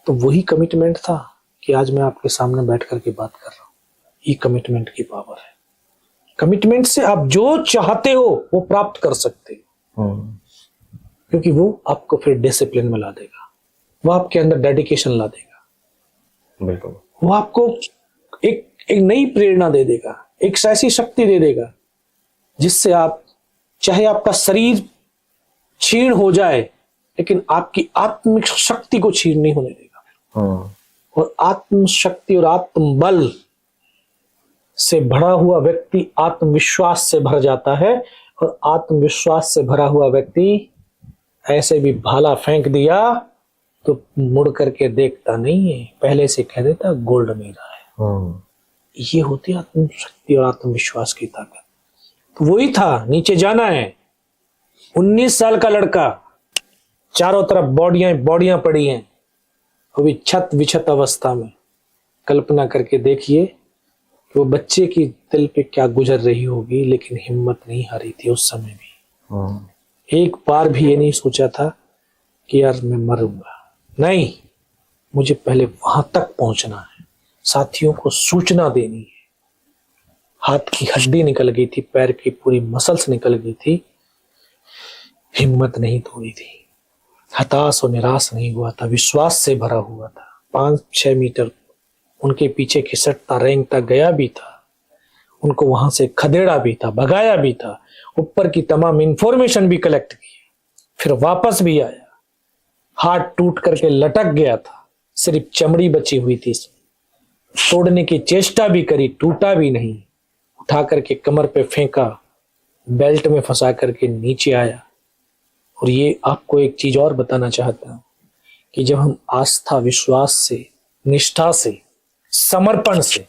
तो वही कमिटमेंट था कि आज मैं आपके सामने बैठ करके बात कर रहा हूं। ये कमिटमेंट की पावर है। कमिटमेंट से आप जो चाहते हो वो प्राप्त कर सकते हो, क्योंकि वो आपको फिर डिसिप्लिन में ला देगा, वो आपके अंदर डेडिकेशन ला देगा, बिल्कुल वो आपको एक नई प्रेरणा दे देगा, एक ऐसी शक्ति दे देगा जिससे आप, चाहे आपका शरीर क्षीण हो जाए लेकिन आपकी आत्मिक शक्ति को क्षीण नहीं होने देगा। और आत्म शक्ति और आत्म बल से भरा हुआ व्यक्ति आत्मविश्वास से भर जाता है, और आत्मविश्वास से भरा हुआ व्यक्ति ऐसे भी भाला फेंक दिया तो मुड़ करके देखता नहीं है, पहले से कह देता गोल्ड मेरा है। ये होती है आत्मशक्ति और आत्मविश्वास की ताकत। तो वही था, नीचे जाना है। 19 साल का लड़का, चारों तरफ बॉडियां पड़ी हैं, वो भी छत विछत अवस्था में। कल्पना करके देखिए कि वो बच्चे की दिल पे क्या गुजर रही होगी, लेकिन हिम्मत नहीं हारी थी उस समय भी। एक बार भी ये नहीं सोचा था कि यार मैं मरूंगा, नहीं, मुझे पहले वहां तक पहुंचना है, साथियों को सूचना देनी है। हाथ की हड्डी निकल गई थी, पैर की पूरी मसल्स निकल गई थी, हिम्मत नहीं तोड़ी थी, हताश और निराश नहीं हुआ था, विश्वास से भरा हुआ था। 5-6 मीटर उनके पीछे खिसटता रेंगता गया भी था, उनको वहां से खदेड़ा भी था, भगाया भी था, ऊपर की तमाम इंफॉर्मेशन भी कलेक्ट की, फिर वापस भी आया। हाथ टूट करके लटक गया था, सिर्फ चमड़ी बची हुई थी, तोड़ने की चेष्टा भी करी, टूटा भी नहीं, उठा करके कमर पे फेंका, बेल्ट में फंसा करके नीचे आया। और ये आपको एक चीज और बताना चाहता हूं कि जब हम आस्था, विश्वास से, निष्ठा से, समर्पण से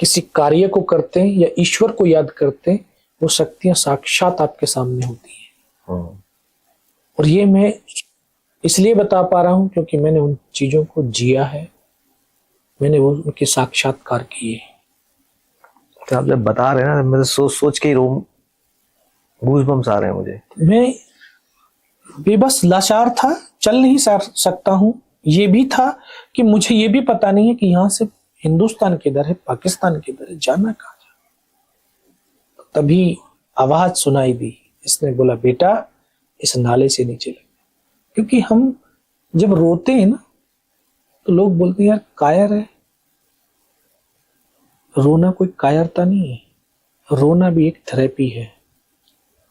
किसी कार्य को करते हैं या ईश्वर को याद करते हैं, वो शक्तियां साक्षात आपके सामने होती हैं। और ये मैं इसलिए बता पा रहा हूं क्योंकि मैंने उन चीजों को जिया है, मैंने वो उनके साक्षात्कार किए। तो आप जब बता रहे हैं ना, मैं सोच सोच के ही गूज़बम्स आ रहे हैं मुझे। मैं बेबस लाचार था, चल नहीं सकता हूं। ये भी था कि मुझे ये भी पता नहीं है कि यहां से हिंदुस्तान किधर है, पाकिस्तान किधर है, जाना कहां है। तभी आवाज सुनाई दी, इसने बोला बेटा इस नाले से नीचे लग। क्योंकि हम जब रोते हैं ना तो लोग बोलते हैं यार कायर है। रोना कोई कायरता नहीं है, रोना भी एक थेरेपी है।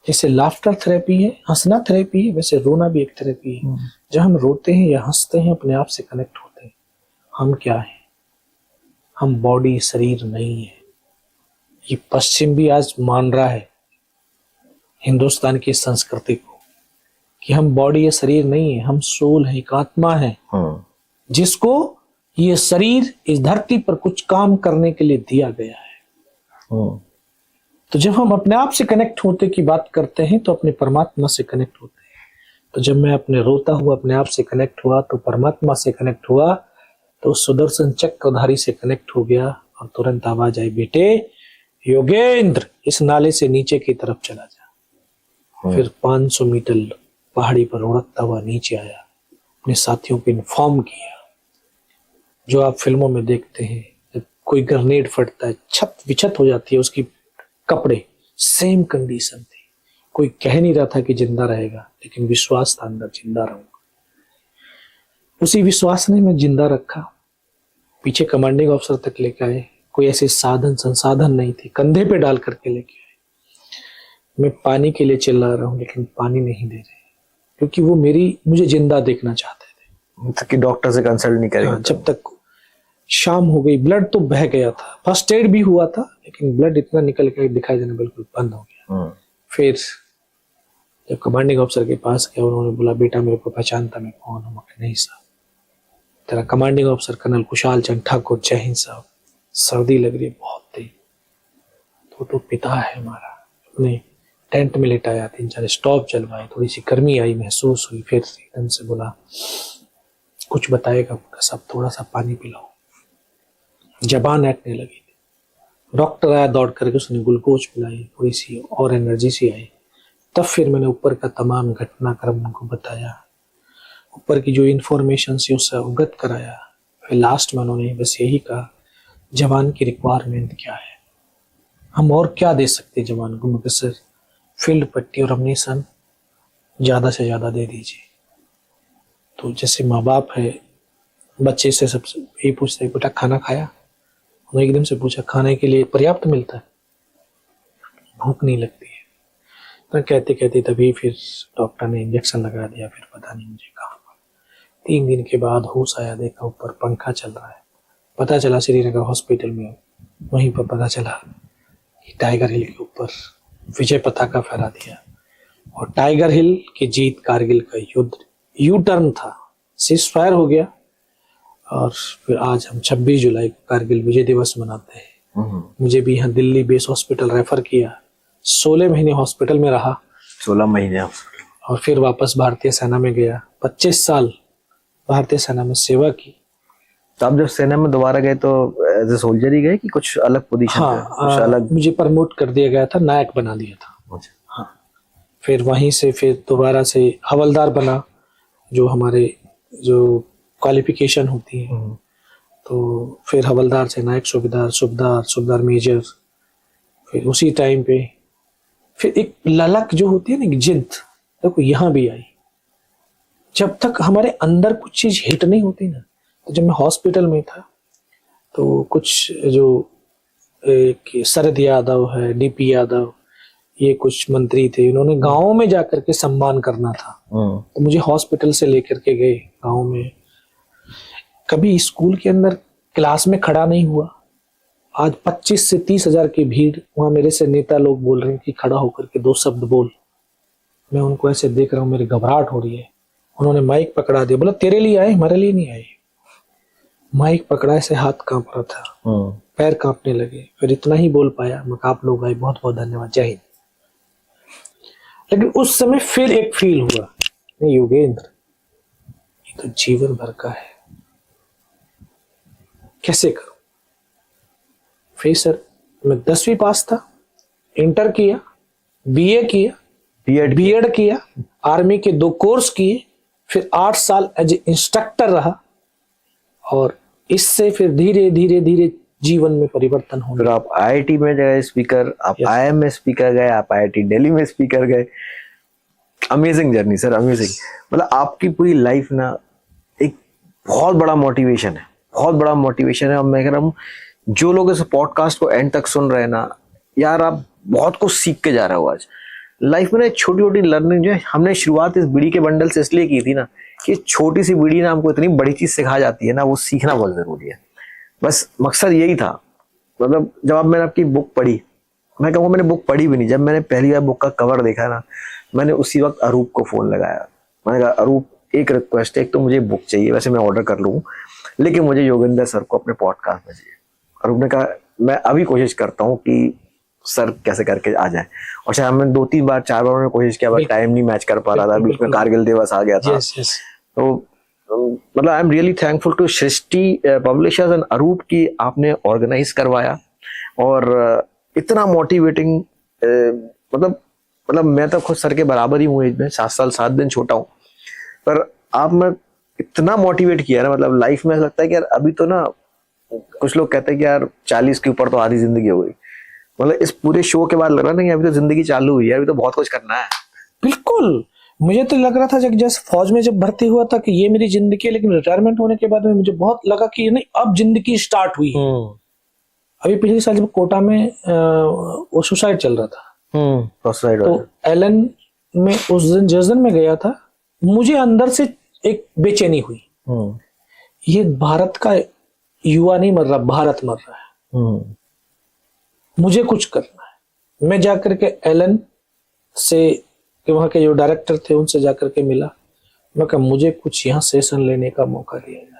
जैसे लाफ्टर थेरेपी है, हंसना थेरेपी है, वैसे रोना भी एक थेरेपी है। जब हम रोते हैं या हंसते हैं अपने आप से कनेक्ट होते हैं। हम क्या है? हम बॉडी, शरीर नहीं है। ये पश्चिम भी आज मान रहा है हिंदुस्तान की संस्कृति को कि हम बॉडी या शरीर नहीं है, हम सोल है, एक आत्मा है, जिसको ये शरीर इस धरती पर कुछ काम करने के लिए दिया गया है। तो जब हम अपने आप से कनेक्ट होते की बात करते हैं तो अपने परमात्मा से कनेक्ट होते हैं। तो जब मैं अपने रोता हुआ अपने आप से कनेक्ट हुआ तो परमात्मा से कनेक्ट हुआ, तो सुदर्शन चक्रधारी से कनेक्ट हो गया और तुरंत आवाज आई, बेटे योगेंद्र इस नाले से नीचे की तरफ चला जा। फिर 500 मीटर पहाड़ी पर उड़कता हुआ नीचे आया, अपने साथियों को इन्फॉर्म किया। जो आप फिल्मों में देखते हैं, जब कोई ग्रेनेड फटता है, छत विछत हो जाती है, उसकी कपड़े सेम कंडीशन थी। कोई कह नहीं रहा था कि जिंदा रहेगा, लेकिन विश्वास था अंदर जिंदा रहूंगा। उसी विश्वास ने मैं जिंदा रखा। पीछे कमांडिंग ऑफिसर तक लेके आए, कोई ऐसे साधन संसाधन नहीं थे, कंधे पे डाल करके लेके आए। मैं पानी के लिए चिल्ला रहा हूं लेकिन पानी नहीं दे रहे, क्योंकि वो मुझे जिंदा देखना चाहते थे। कि डॉक्टर से कंसल्ट नहीं करेंगे। हाँ, जब तक शाम हो गई, ब्लड तो बह गया था, फर्स्ट एड भी हुआ था, लेकिन ब्लड इतना निकल के दिखाई देना बिल्कुल बंद हो गया। फिर जब कमांडिंग ऑफिसर के पास गया, उन्होंने बोला बेटा मेरे को पहचानता मैं कौन हूँ? नहीं साहब, तेरा commanding officer colonel Kushal Chand Thakur, जय हिंद साहब, सर्दी लग रही है बहुत तेज। तो पिता है हमारा। अपने टेंट में लेटाया, 3-4 स्टॉप चलवाए, थोड़ी सी गर्मी आई महसूस हुई। फिर एकदम से बोला कुछ बताएगा? सब थोड़ा सा पानी पिलाओ। जबान ऐटने लगी। डॉक्टर आया दौड़ करके, उसने ग्लूकोज पिलाई, थोड़ी सी और एनर्जी सी आई। तब फिर मैंने ऊपर का तमाम घटनाक्रम उनको बताया, ऊपर की जो इन्फॉर्मेशन थी उससे अवगत कराया। फिर लास्ट में उन्होंने बस यही कहा, जवान की रिक्वायरमेंट क्या है, हम और क्या दे सकते जवान को? मगर सर फील्ड पट्टी और अम्नीसन ज़्यादा से ज़्यादा दे दीजिए। तो जैसे माँ बाप है, बच्चे से सबसे यही पूछते हैं बेटा खाना खाया? उन्होंने एकदम से पूछा खाने के लिए पर्याप्त मिलता है? भूख नहीं लगती है। तो कहते कहते तभी फिर डॉक्टर ने इंजेक्शन लगा दिया। फिर पता नहीं मुझे कहाँ पर 3 दिन के बाद होश आया, देखा ऊपर पंखा चल रहा है। पता चला श्रीनगर हॉस्पिटल में। वहीं पर पता चला कि टाइगर हिल के ऊपर विजय पताका फहरा दिया। और टाइगर हिल की जीत कारगिल का युद्ध यू टर्न था, सीज फायर हो गया। और फिर आज हम 26 जुलाई को कारगिल विजय दिवस मनाते हैं। मुझे भी यहाँ दिल्ली बेस हॉस्पिटल रेफर किया, 16 महीने हॉस्पिटल में रहा। 16 महीने। और फिर वापस भारतीय सेना में गया, 25 साल भारतीय सेना में सेवा की। तो आप जब सेना में दोबारा गए तो एज ए सोल्जर ही गए कि कुछ अलग पोजीशन? हाँ, कुछ अलग? मुझे प्रमोट कर दिया गया था, नायक बना दिया था। हाँ, फिर वहीं से फिर दोबारा से हवलदार बना, जो हमारे जो क्वालिफिकेशन होती है। तो फिर हवलदार से नायक सूबेदार, सूबेदार मेजर। फिर उसी टाइम पे फिर एक ललक जो होती है ना, जिद, देखो यहाँ भी आई। जब तक हमारे अंदर कुछ चीज हिट नहीं होती ना, तो जब मैं हॉस्पिटल में था तो कुछ जो शरद यादव है, डीपी यादव, ये कुछ मंत्री थे, इन्होंने गाँव में जाकर के सम्मान करना था। तो मुझे हॉस्पिटल से लेकर के गए गाँव में। कभी स्कूल के अंदर क्लास में खड़ा नहीं हुआ। आज 25 से 30 हजार की भीड़, वहां मेरे से नेता लोग बोल रहे हैं कि खड़ा होकर के 2 शब्द बोल। मैं उनको ऐसे देख रहा हूँ, मेरी घबराहट हो रही है। उन्होंने माइक पकड़ा दिया, बोला तेरे लिए आए, हमारे लिए नहीं आए। माइक पकड़ा, ऐसे हाथ कांप रहा था, पैर कांपने लगे। फिर इतना ही बोल पाया, मैं आप लोग आए, बहुत बहुत धन्यवाद, जय हिंद। लेकिन उस समय फिर एक फील हुआ, नहीं योगेंद्र, ये तो जीवन भर का है, कैसे करूं? फिर सर मैं 10वीं पास था, इंटर किया, बीए किया, बीएड किया, आर्मी के 2 कोर्स किए, फिर 8 साल एज इंस्ट्रक्टर रहा। और इससे फिर धीरे धीरे धीरे जीवन में परिवर्तन हो। फिर आप आईआईटी में गए स्पीकर, आप आईएम में स्पीकर गए, आप आईआईटी दिल्ली में स्पीकर गए। Amazing journey sir, amazing. मतलब आपकी पूरी लाइफ ना एक बहुत बड़ा मोटिवेशन है, बहुत बड़ा मोटिवेशन है। और मैं कह रहा हूँ जो लोग इस पॉडकास्ट को एंड तक सुन रहे हैं ना, यार आप बहुत कुछ सीख के जा रहे हो। आज लाइफ में ना छोटी छोटी लर्निंग जो है, हमने शुरुआत इस बीड़ी के बंडल से इसलिए की थी ना, कि छोटी सी बीड़ी ना हमको इतनी बड़ी चीज सिखा जाती है ना, वो सीखना बहुत जरूरी है। बस मकसद यही था। मतलब जब मैंने आपकी बुक पढ़ी, मैं कहूँगा मैंने बुक पढ़ी भी नहीं, जब मैंने पहली बार बुक का कवर देखा ना, मैंने उसी वक्त अरूप को फोन लगाया। मैंने कहा अरूप एक रिक्वेस्ट है, एक तो मुझे बुक चाहिए, वैसे मैं ऑर्डर कर लूँ, लेकिन मुझे योगेंद्र सर को अपने पॉडकास्ट में चाहिए। अरूप ने कहा मैं अभी कोशिश करता हूँ कि सर कैसे करके आ जाए। और शायद हमने 2-3 बार 4 बार कोशिश किया, बट टाइम नहीं मैच कर पा रहा था, बीच में कारगिल दिवस आ गया था। तो मतलब I am really thankful to Srishti publishers and Aroop की आपने ऑर्गेनाइज करवाया। और इतना मोटिवेटिंग, मतलब मैं तो खुद सर के बराबर ही हूँ एज में, 7 साल 7 दिन छोटा हूँ, पर आप में इतना मोटिवेट किया ना, मतलब लाइफ में लगता है कि यार अभी तो ना, कुछ लोग कहते हैं कि यार 40 के ऊपर तो आधी जिंदगी हो गई। मतलब इस पूरे शो के बाद लग रहा है ना, अभी तो जिंदगी चालू हुई है, अभी तो बहुत कुछ करना है। बिल्कुल, मुझे तो लग रहा था जैसे फौज में जब भर्ती हुआ था कि ये मेरी जिंदगी है, लेकिन रिटायरमेंट होने के बाद में मुझे बहुत लगा कि नहीं, अब जिंदगी स्टार्ट हुई। अभी पिछले साल जब कोटा में वो सुसाइड चल रहा था, तो एलन में उस दिन जिस दिन में गया था, मुझे अंदर से एक बेचैनी हुई ये भारत का युवा नहीं मर रहा, भारत मर रहा है। मुझे कुछ करना है। मैं जाकर के एलन से, कि वहां के जो डायरेक्टर थे, उनसे जाकर के मिला। मैं कहा मुझे कुछ यहाँ सेशन लेने का मौका दिया जाए।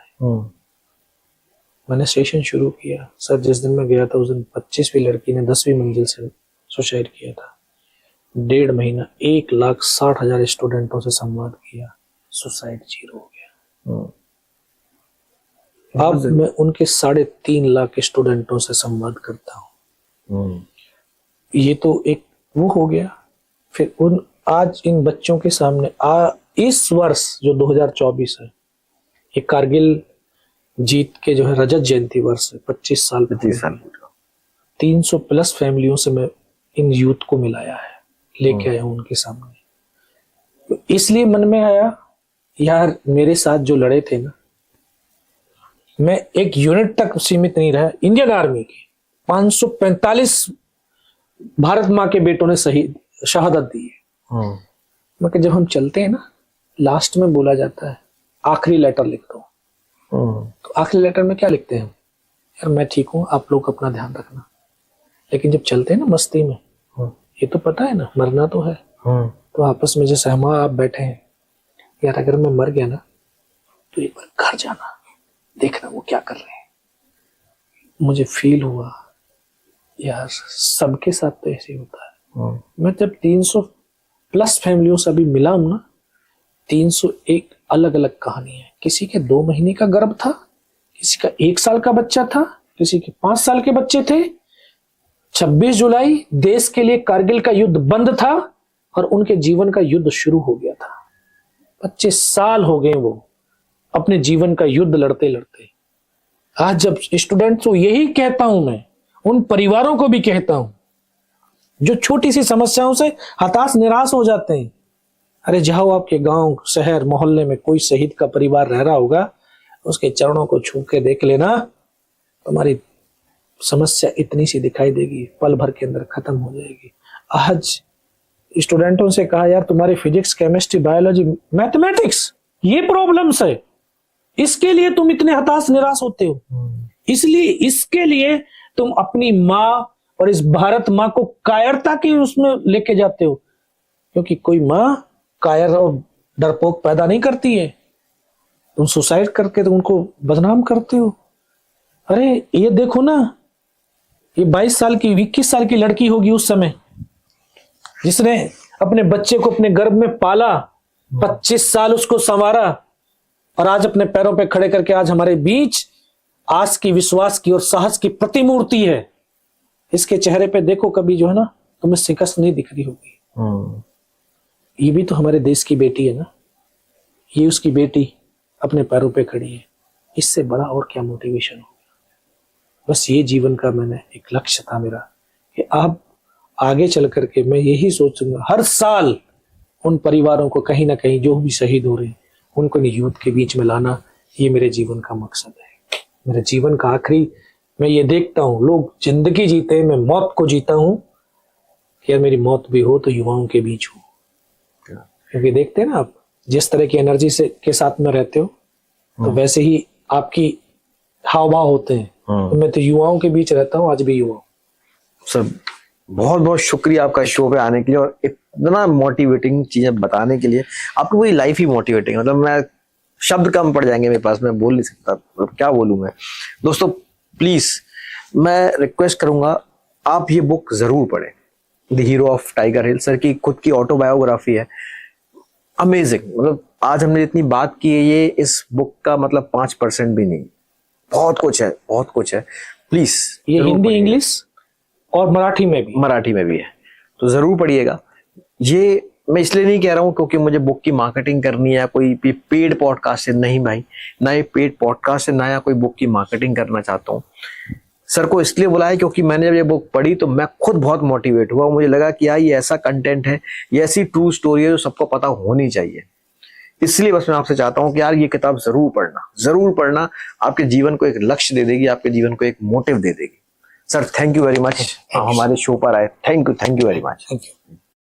मैंने सेशन शुरू किया। सर जिस दिन मैं गया था उस दिन 25वीं लड़की ने 10वीं मंजिल से सुसाइड किया था। 1.5 महीना 1,60,000 स्टूडेंटों से संवाद किया, सुसाइड 0 हो गया। अब मैं उनके 3.5 लाख स्टूडेंटों से संवाद करता हूँ। ये तो एक वो हो गया। फिर आज इन बच्चों के सामने इस वर्ष जो 2024 है, ये कारगिल जीत के जो है रजत जयंती वर्ष है, 25 साल 300+ फैमिलियों से मैं इन यूथ को मिलाया है, लेके आया हूं उनके सामने। तो इसलिए मन में आया यार, मेरे साथ जो लड़े थे ना, मैं एक यूनिट तक सीमित नहीं रहा। इंडियन आर्मी की 545 भारत माँ के बेटों ने शहादत दी है। मैं जब हम चलते हैं ना, लास्ट में बोला जाता है आखिरी लेटर लिख दो। तो आखिरी लेटर में क्या लिखते हैं? यार मैं ठीक हूं, आप लोग अपना ध्यान रखना। लेकिन जब चलते हैं ना मस्ती में, ये तो पता है ना मरना तो है। तो आपस में जैसे हम आप बैठे हैं, यार अगर मैं मर गया ना तो एक बार घर जाना, देखना वो क्या कर रहे हैं। मुझे फील हुआ यार सबके साथ तो ऐसे ही होता है। मैं जब 300+ फैमिलियों से अभी मिला हूं ना, 301 अलग अलग कहानी है। किसी के 2 महीने का गर्भ था, किसी का 1 साल का बच्चा था, किसी के 5 साल के बच्चे थे। 26 जुलाई देश के लिए कारगिल का युद्ध बंद था और उनके जीवन का युद्ध शुरू हो गया था। 25 साल हो गए वो अपने जीवन का युद्ध लड़ते लड़ते। आज जब स्टूडेंट्स को यही कहता हूं, मैं उन परिवारों को भी कहता हूं जो छोटी सी समस्याओं से हताश निराश हो जाते हैं। अरे जाओ आपके गांव शहर मोहल्ले में कोई शहीद का परिवार रह रहा होगा, उसके चरणों को छू के देख लेना, तुम्हारी समस्या इतनी सी दिखाई देगी, पल भर के अंदर खत्म हो जाएगी। आज स्टूडेंटों से कहा यार तुम्हारी फिजिक्स केमिस्ट्री बायोलॉजी मैथमेटिक्स ये प्रॉब्लम्स है, इसके लिए तुम इतने हताश निराश होते हो। इसलिए इसके लिए तुम अपनी माँ और इस भारत माँ को कायरता के उसमें लेके जाते हो, क्योंकि कोई माँ कायर और डरपोक पैदा नहीं करती है। तुम सुसाइड करके तो उनको बदनाम करते हो। अरे ये देखो ना, ये 22 साल की 21 साल की लड़की होगी उस समय, जिसने अपने बच्चे को अपने गर्भ में पाला, 25 साल उसको संवारा, और आज अपने पैरों पे खड़े करके आज हमारे बीच आस की, विश्वास की और साहस की प्रतिमूर्ति है। इसके चेहरे पे देखो कभी जो है ना तुम्हें शिकस्त नहीं दिख रही होगी। ये भी तो हमारे देश की बेटी है ना, ये उसकी बेटी अपने पैरों पे खड़ी है। इससे बड़ा और क्या मोटिवेशन होगा। बस ये जीवन का मैंने एक लक्ष्य था मेरा कि अब आगे चल करके मैं यही सोचूंगा हर साल उन परिवारों को कहीं ना कहीं जो भी शहीद हो रहे हैं उनको यूथ के बीच में लाना। ये मेरे जीवन का मकसद है। मेरे जीवन का आखिरी मैं ये देखता हूँ, लोग जिंदगी जीते, मैं मौत को जीता हूँ कि यार मेरी मौत भी हो तो युवाओं के बीच हो। क्योंकि देखते हैं ना आप जिस तरह की एनर्जी से के साथ में रहते हो, तो वैसे ही आपकी हाव भाव होते हैं। तो मैं तो युवाओं के बीच रहता हूँ, आज भी युवा। सर बहुत बहुत शुक्रिया आपका शो पे आने के लिए और इतना मोटिवेटिंग चीजें बताने के लिए। आपकी पूरी लाइफ ही मोटिवेटिंग है, मतलब मैं शब्द कम पड़ जाएंगे मेरे पास, मैं बोल नहीं सकता, मतलब क्या बोलूं मैं। दोस्तों प्लीज मैं रिक्वेस्ट करूंगा आप ये बुक जरूर पढ़ें, the hero of tiger hill. Sir की खुद की ऑटोबायोग्राफी है, अमेजिंग। मतलब आज हमने जितनी बात की है ये इस बुक का मतलब 5% भी नहीं। बहुत कुछ है, बहुत कुछ है। प्लीज ये हिंदी, इंग्लिश और मराठी में भी है, तो जरूर पढ़िएगा। ये मैं इसलिए नहीं कह रहा हूँ क्योंकि मुझे बुक की मार्केटिंग करनी है, कोई पेड पॉडकास्ट से नहीं भाई, ना ये पेड पॉडकास्ट से, ना या कोई बुक की मार्केटिंग करना चाहता हूँ। सर को इसलिए बुलाया क्योंकि मैंने जब ये बुक पढ़ी तो मैं खुद बहुत मोटिवेट हुआ। मुझे लगा कि यार ये ऐसा कंटेंट है, ये ऐसी ट्रू स्टोरी है जो सबको पता होनी चाहिए। इसलिए बस मैं आपसे चाहता हूँ कि यार ये किताब जरूर पढ़ना। आपके जीवन को एक लक्ष्य दे देगी, आपके जीवन को एक मोटिव दे देगी। Sir thank you very much, हमारे शो पर आए। Thank you very much. Thank you.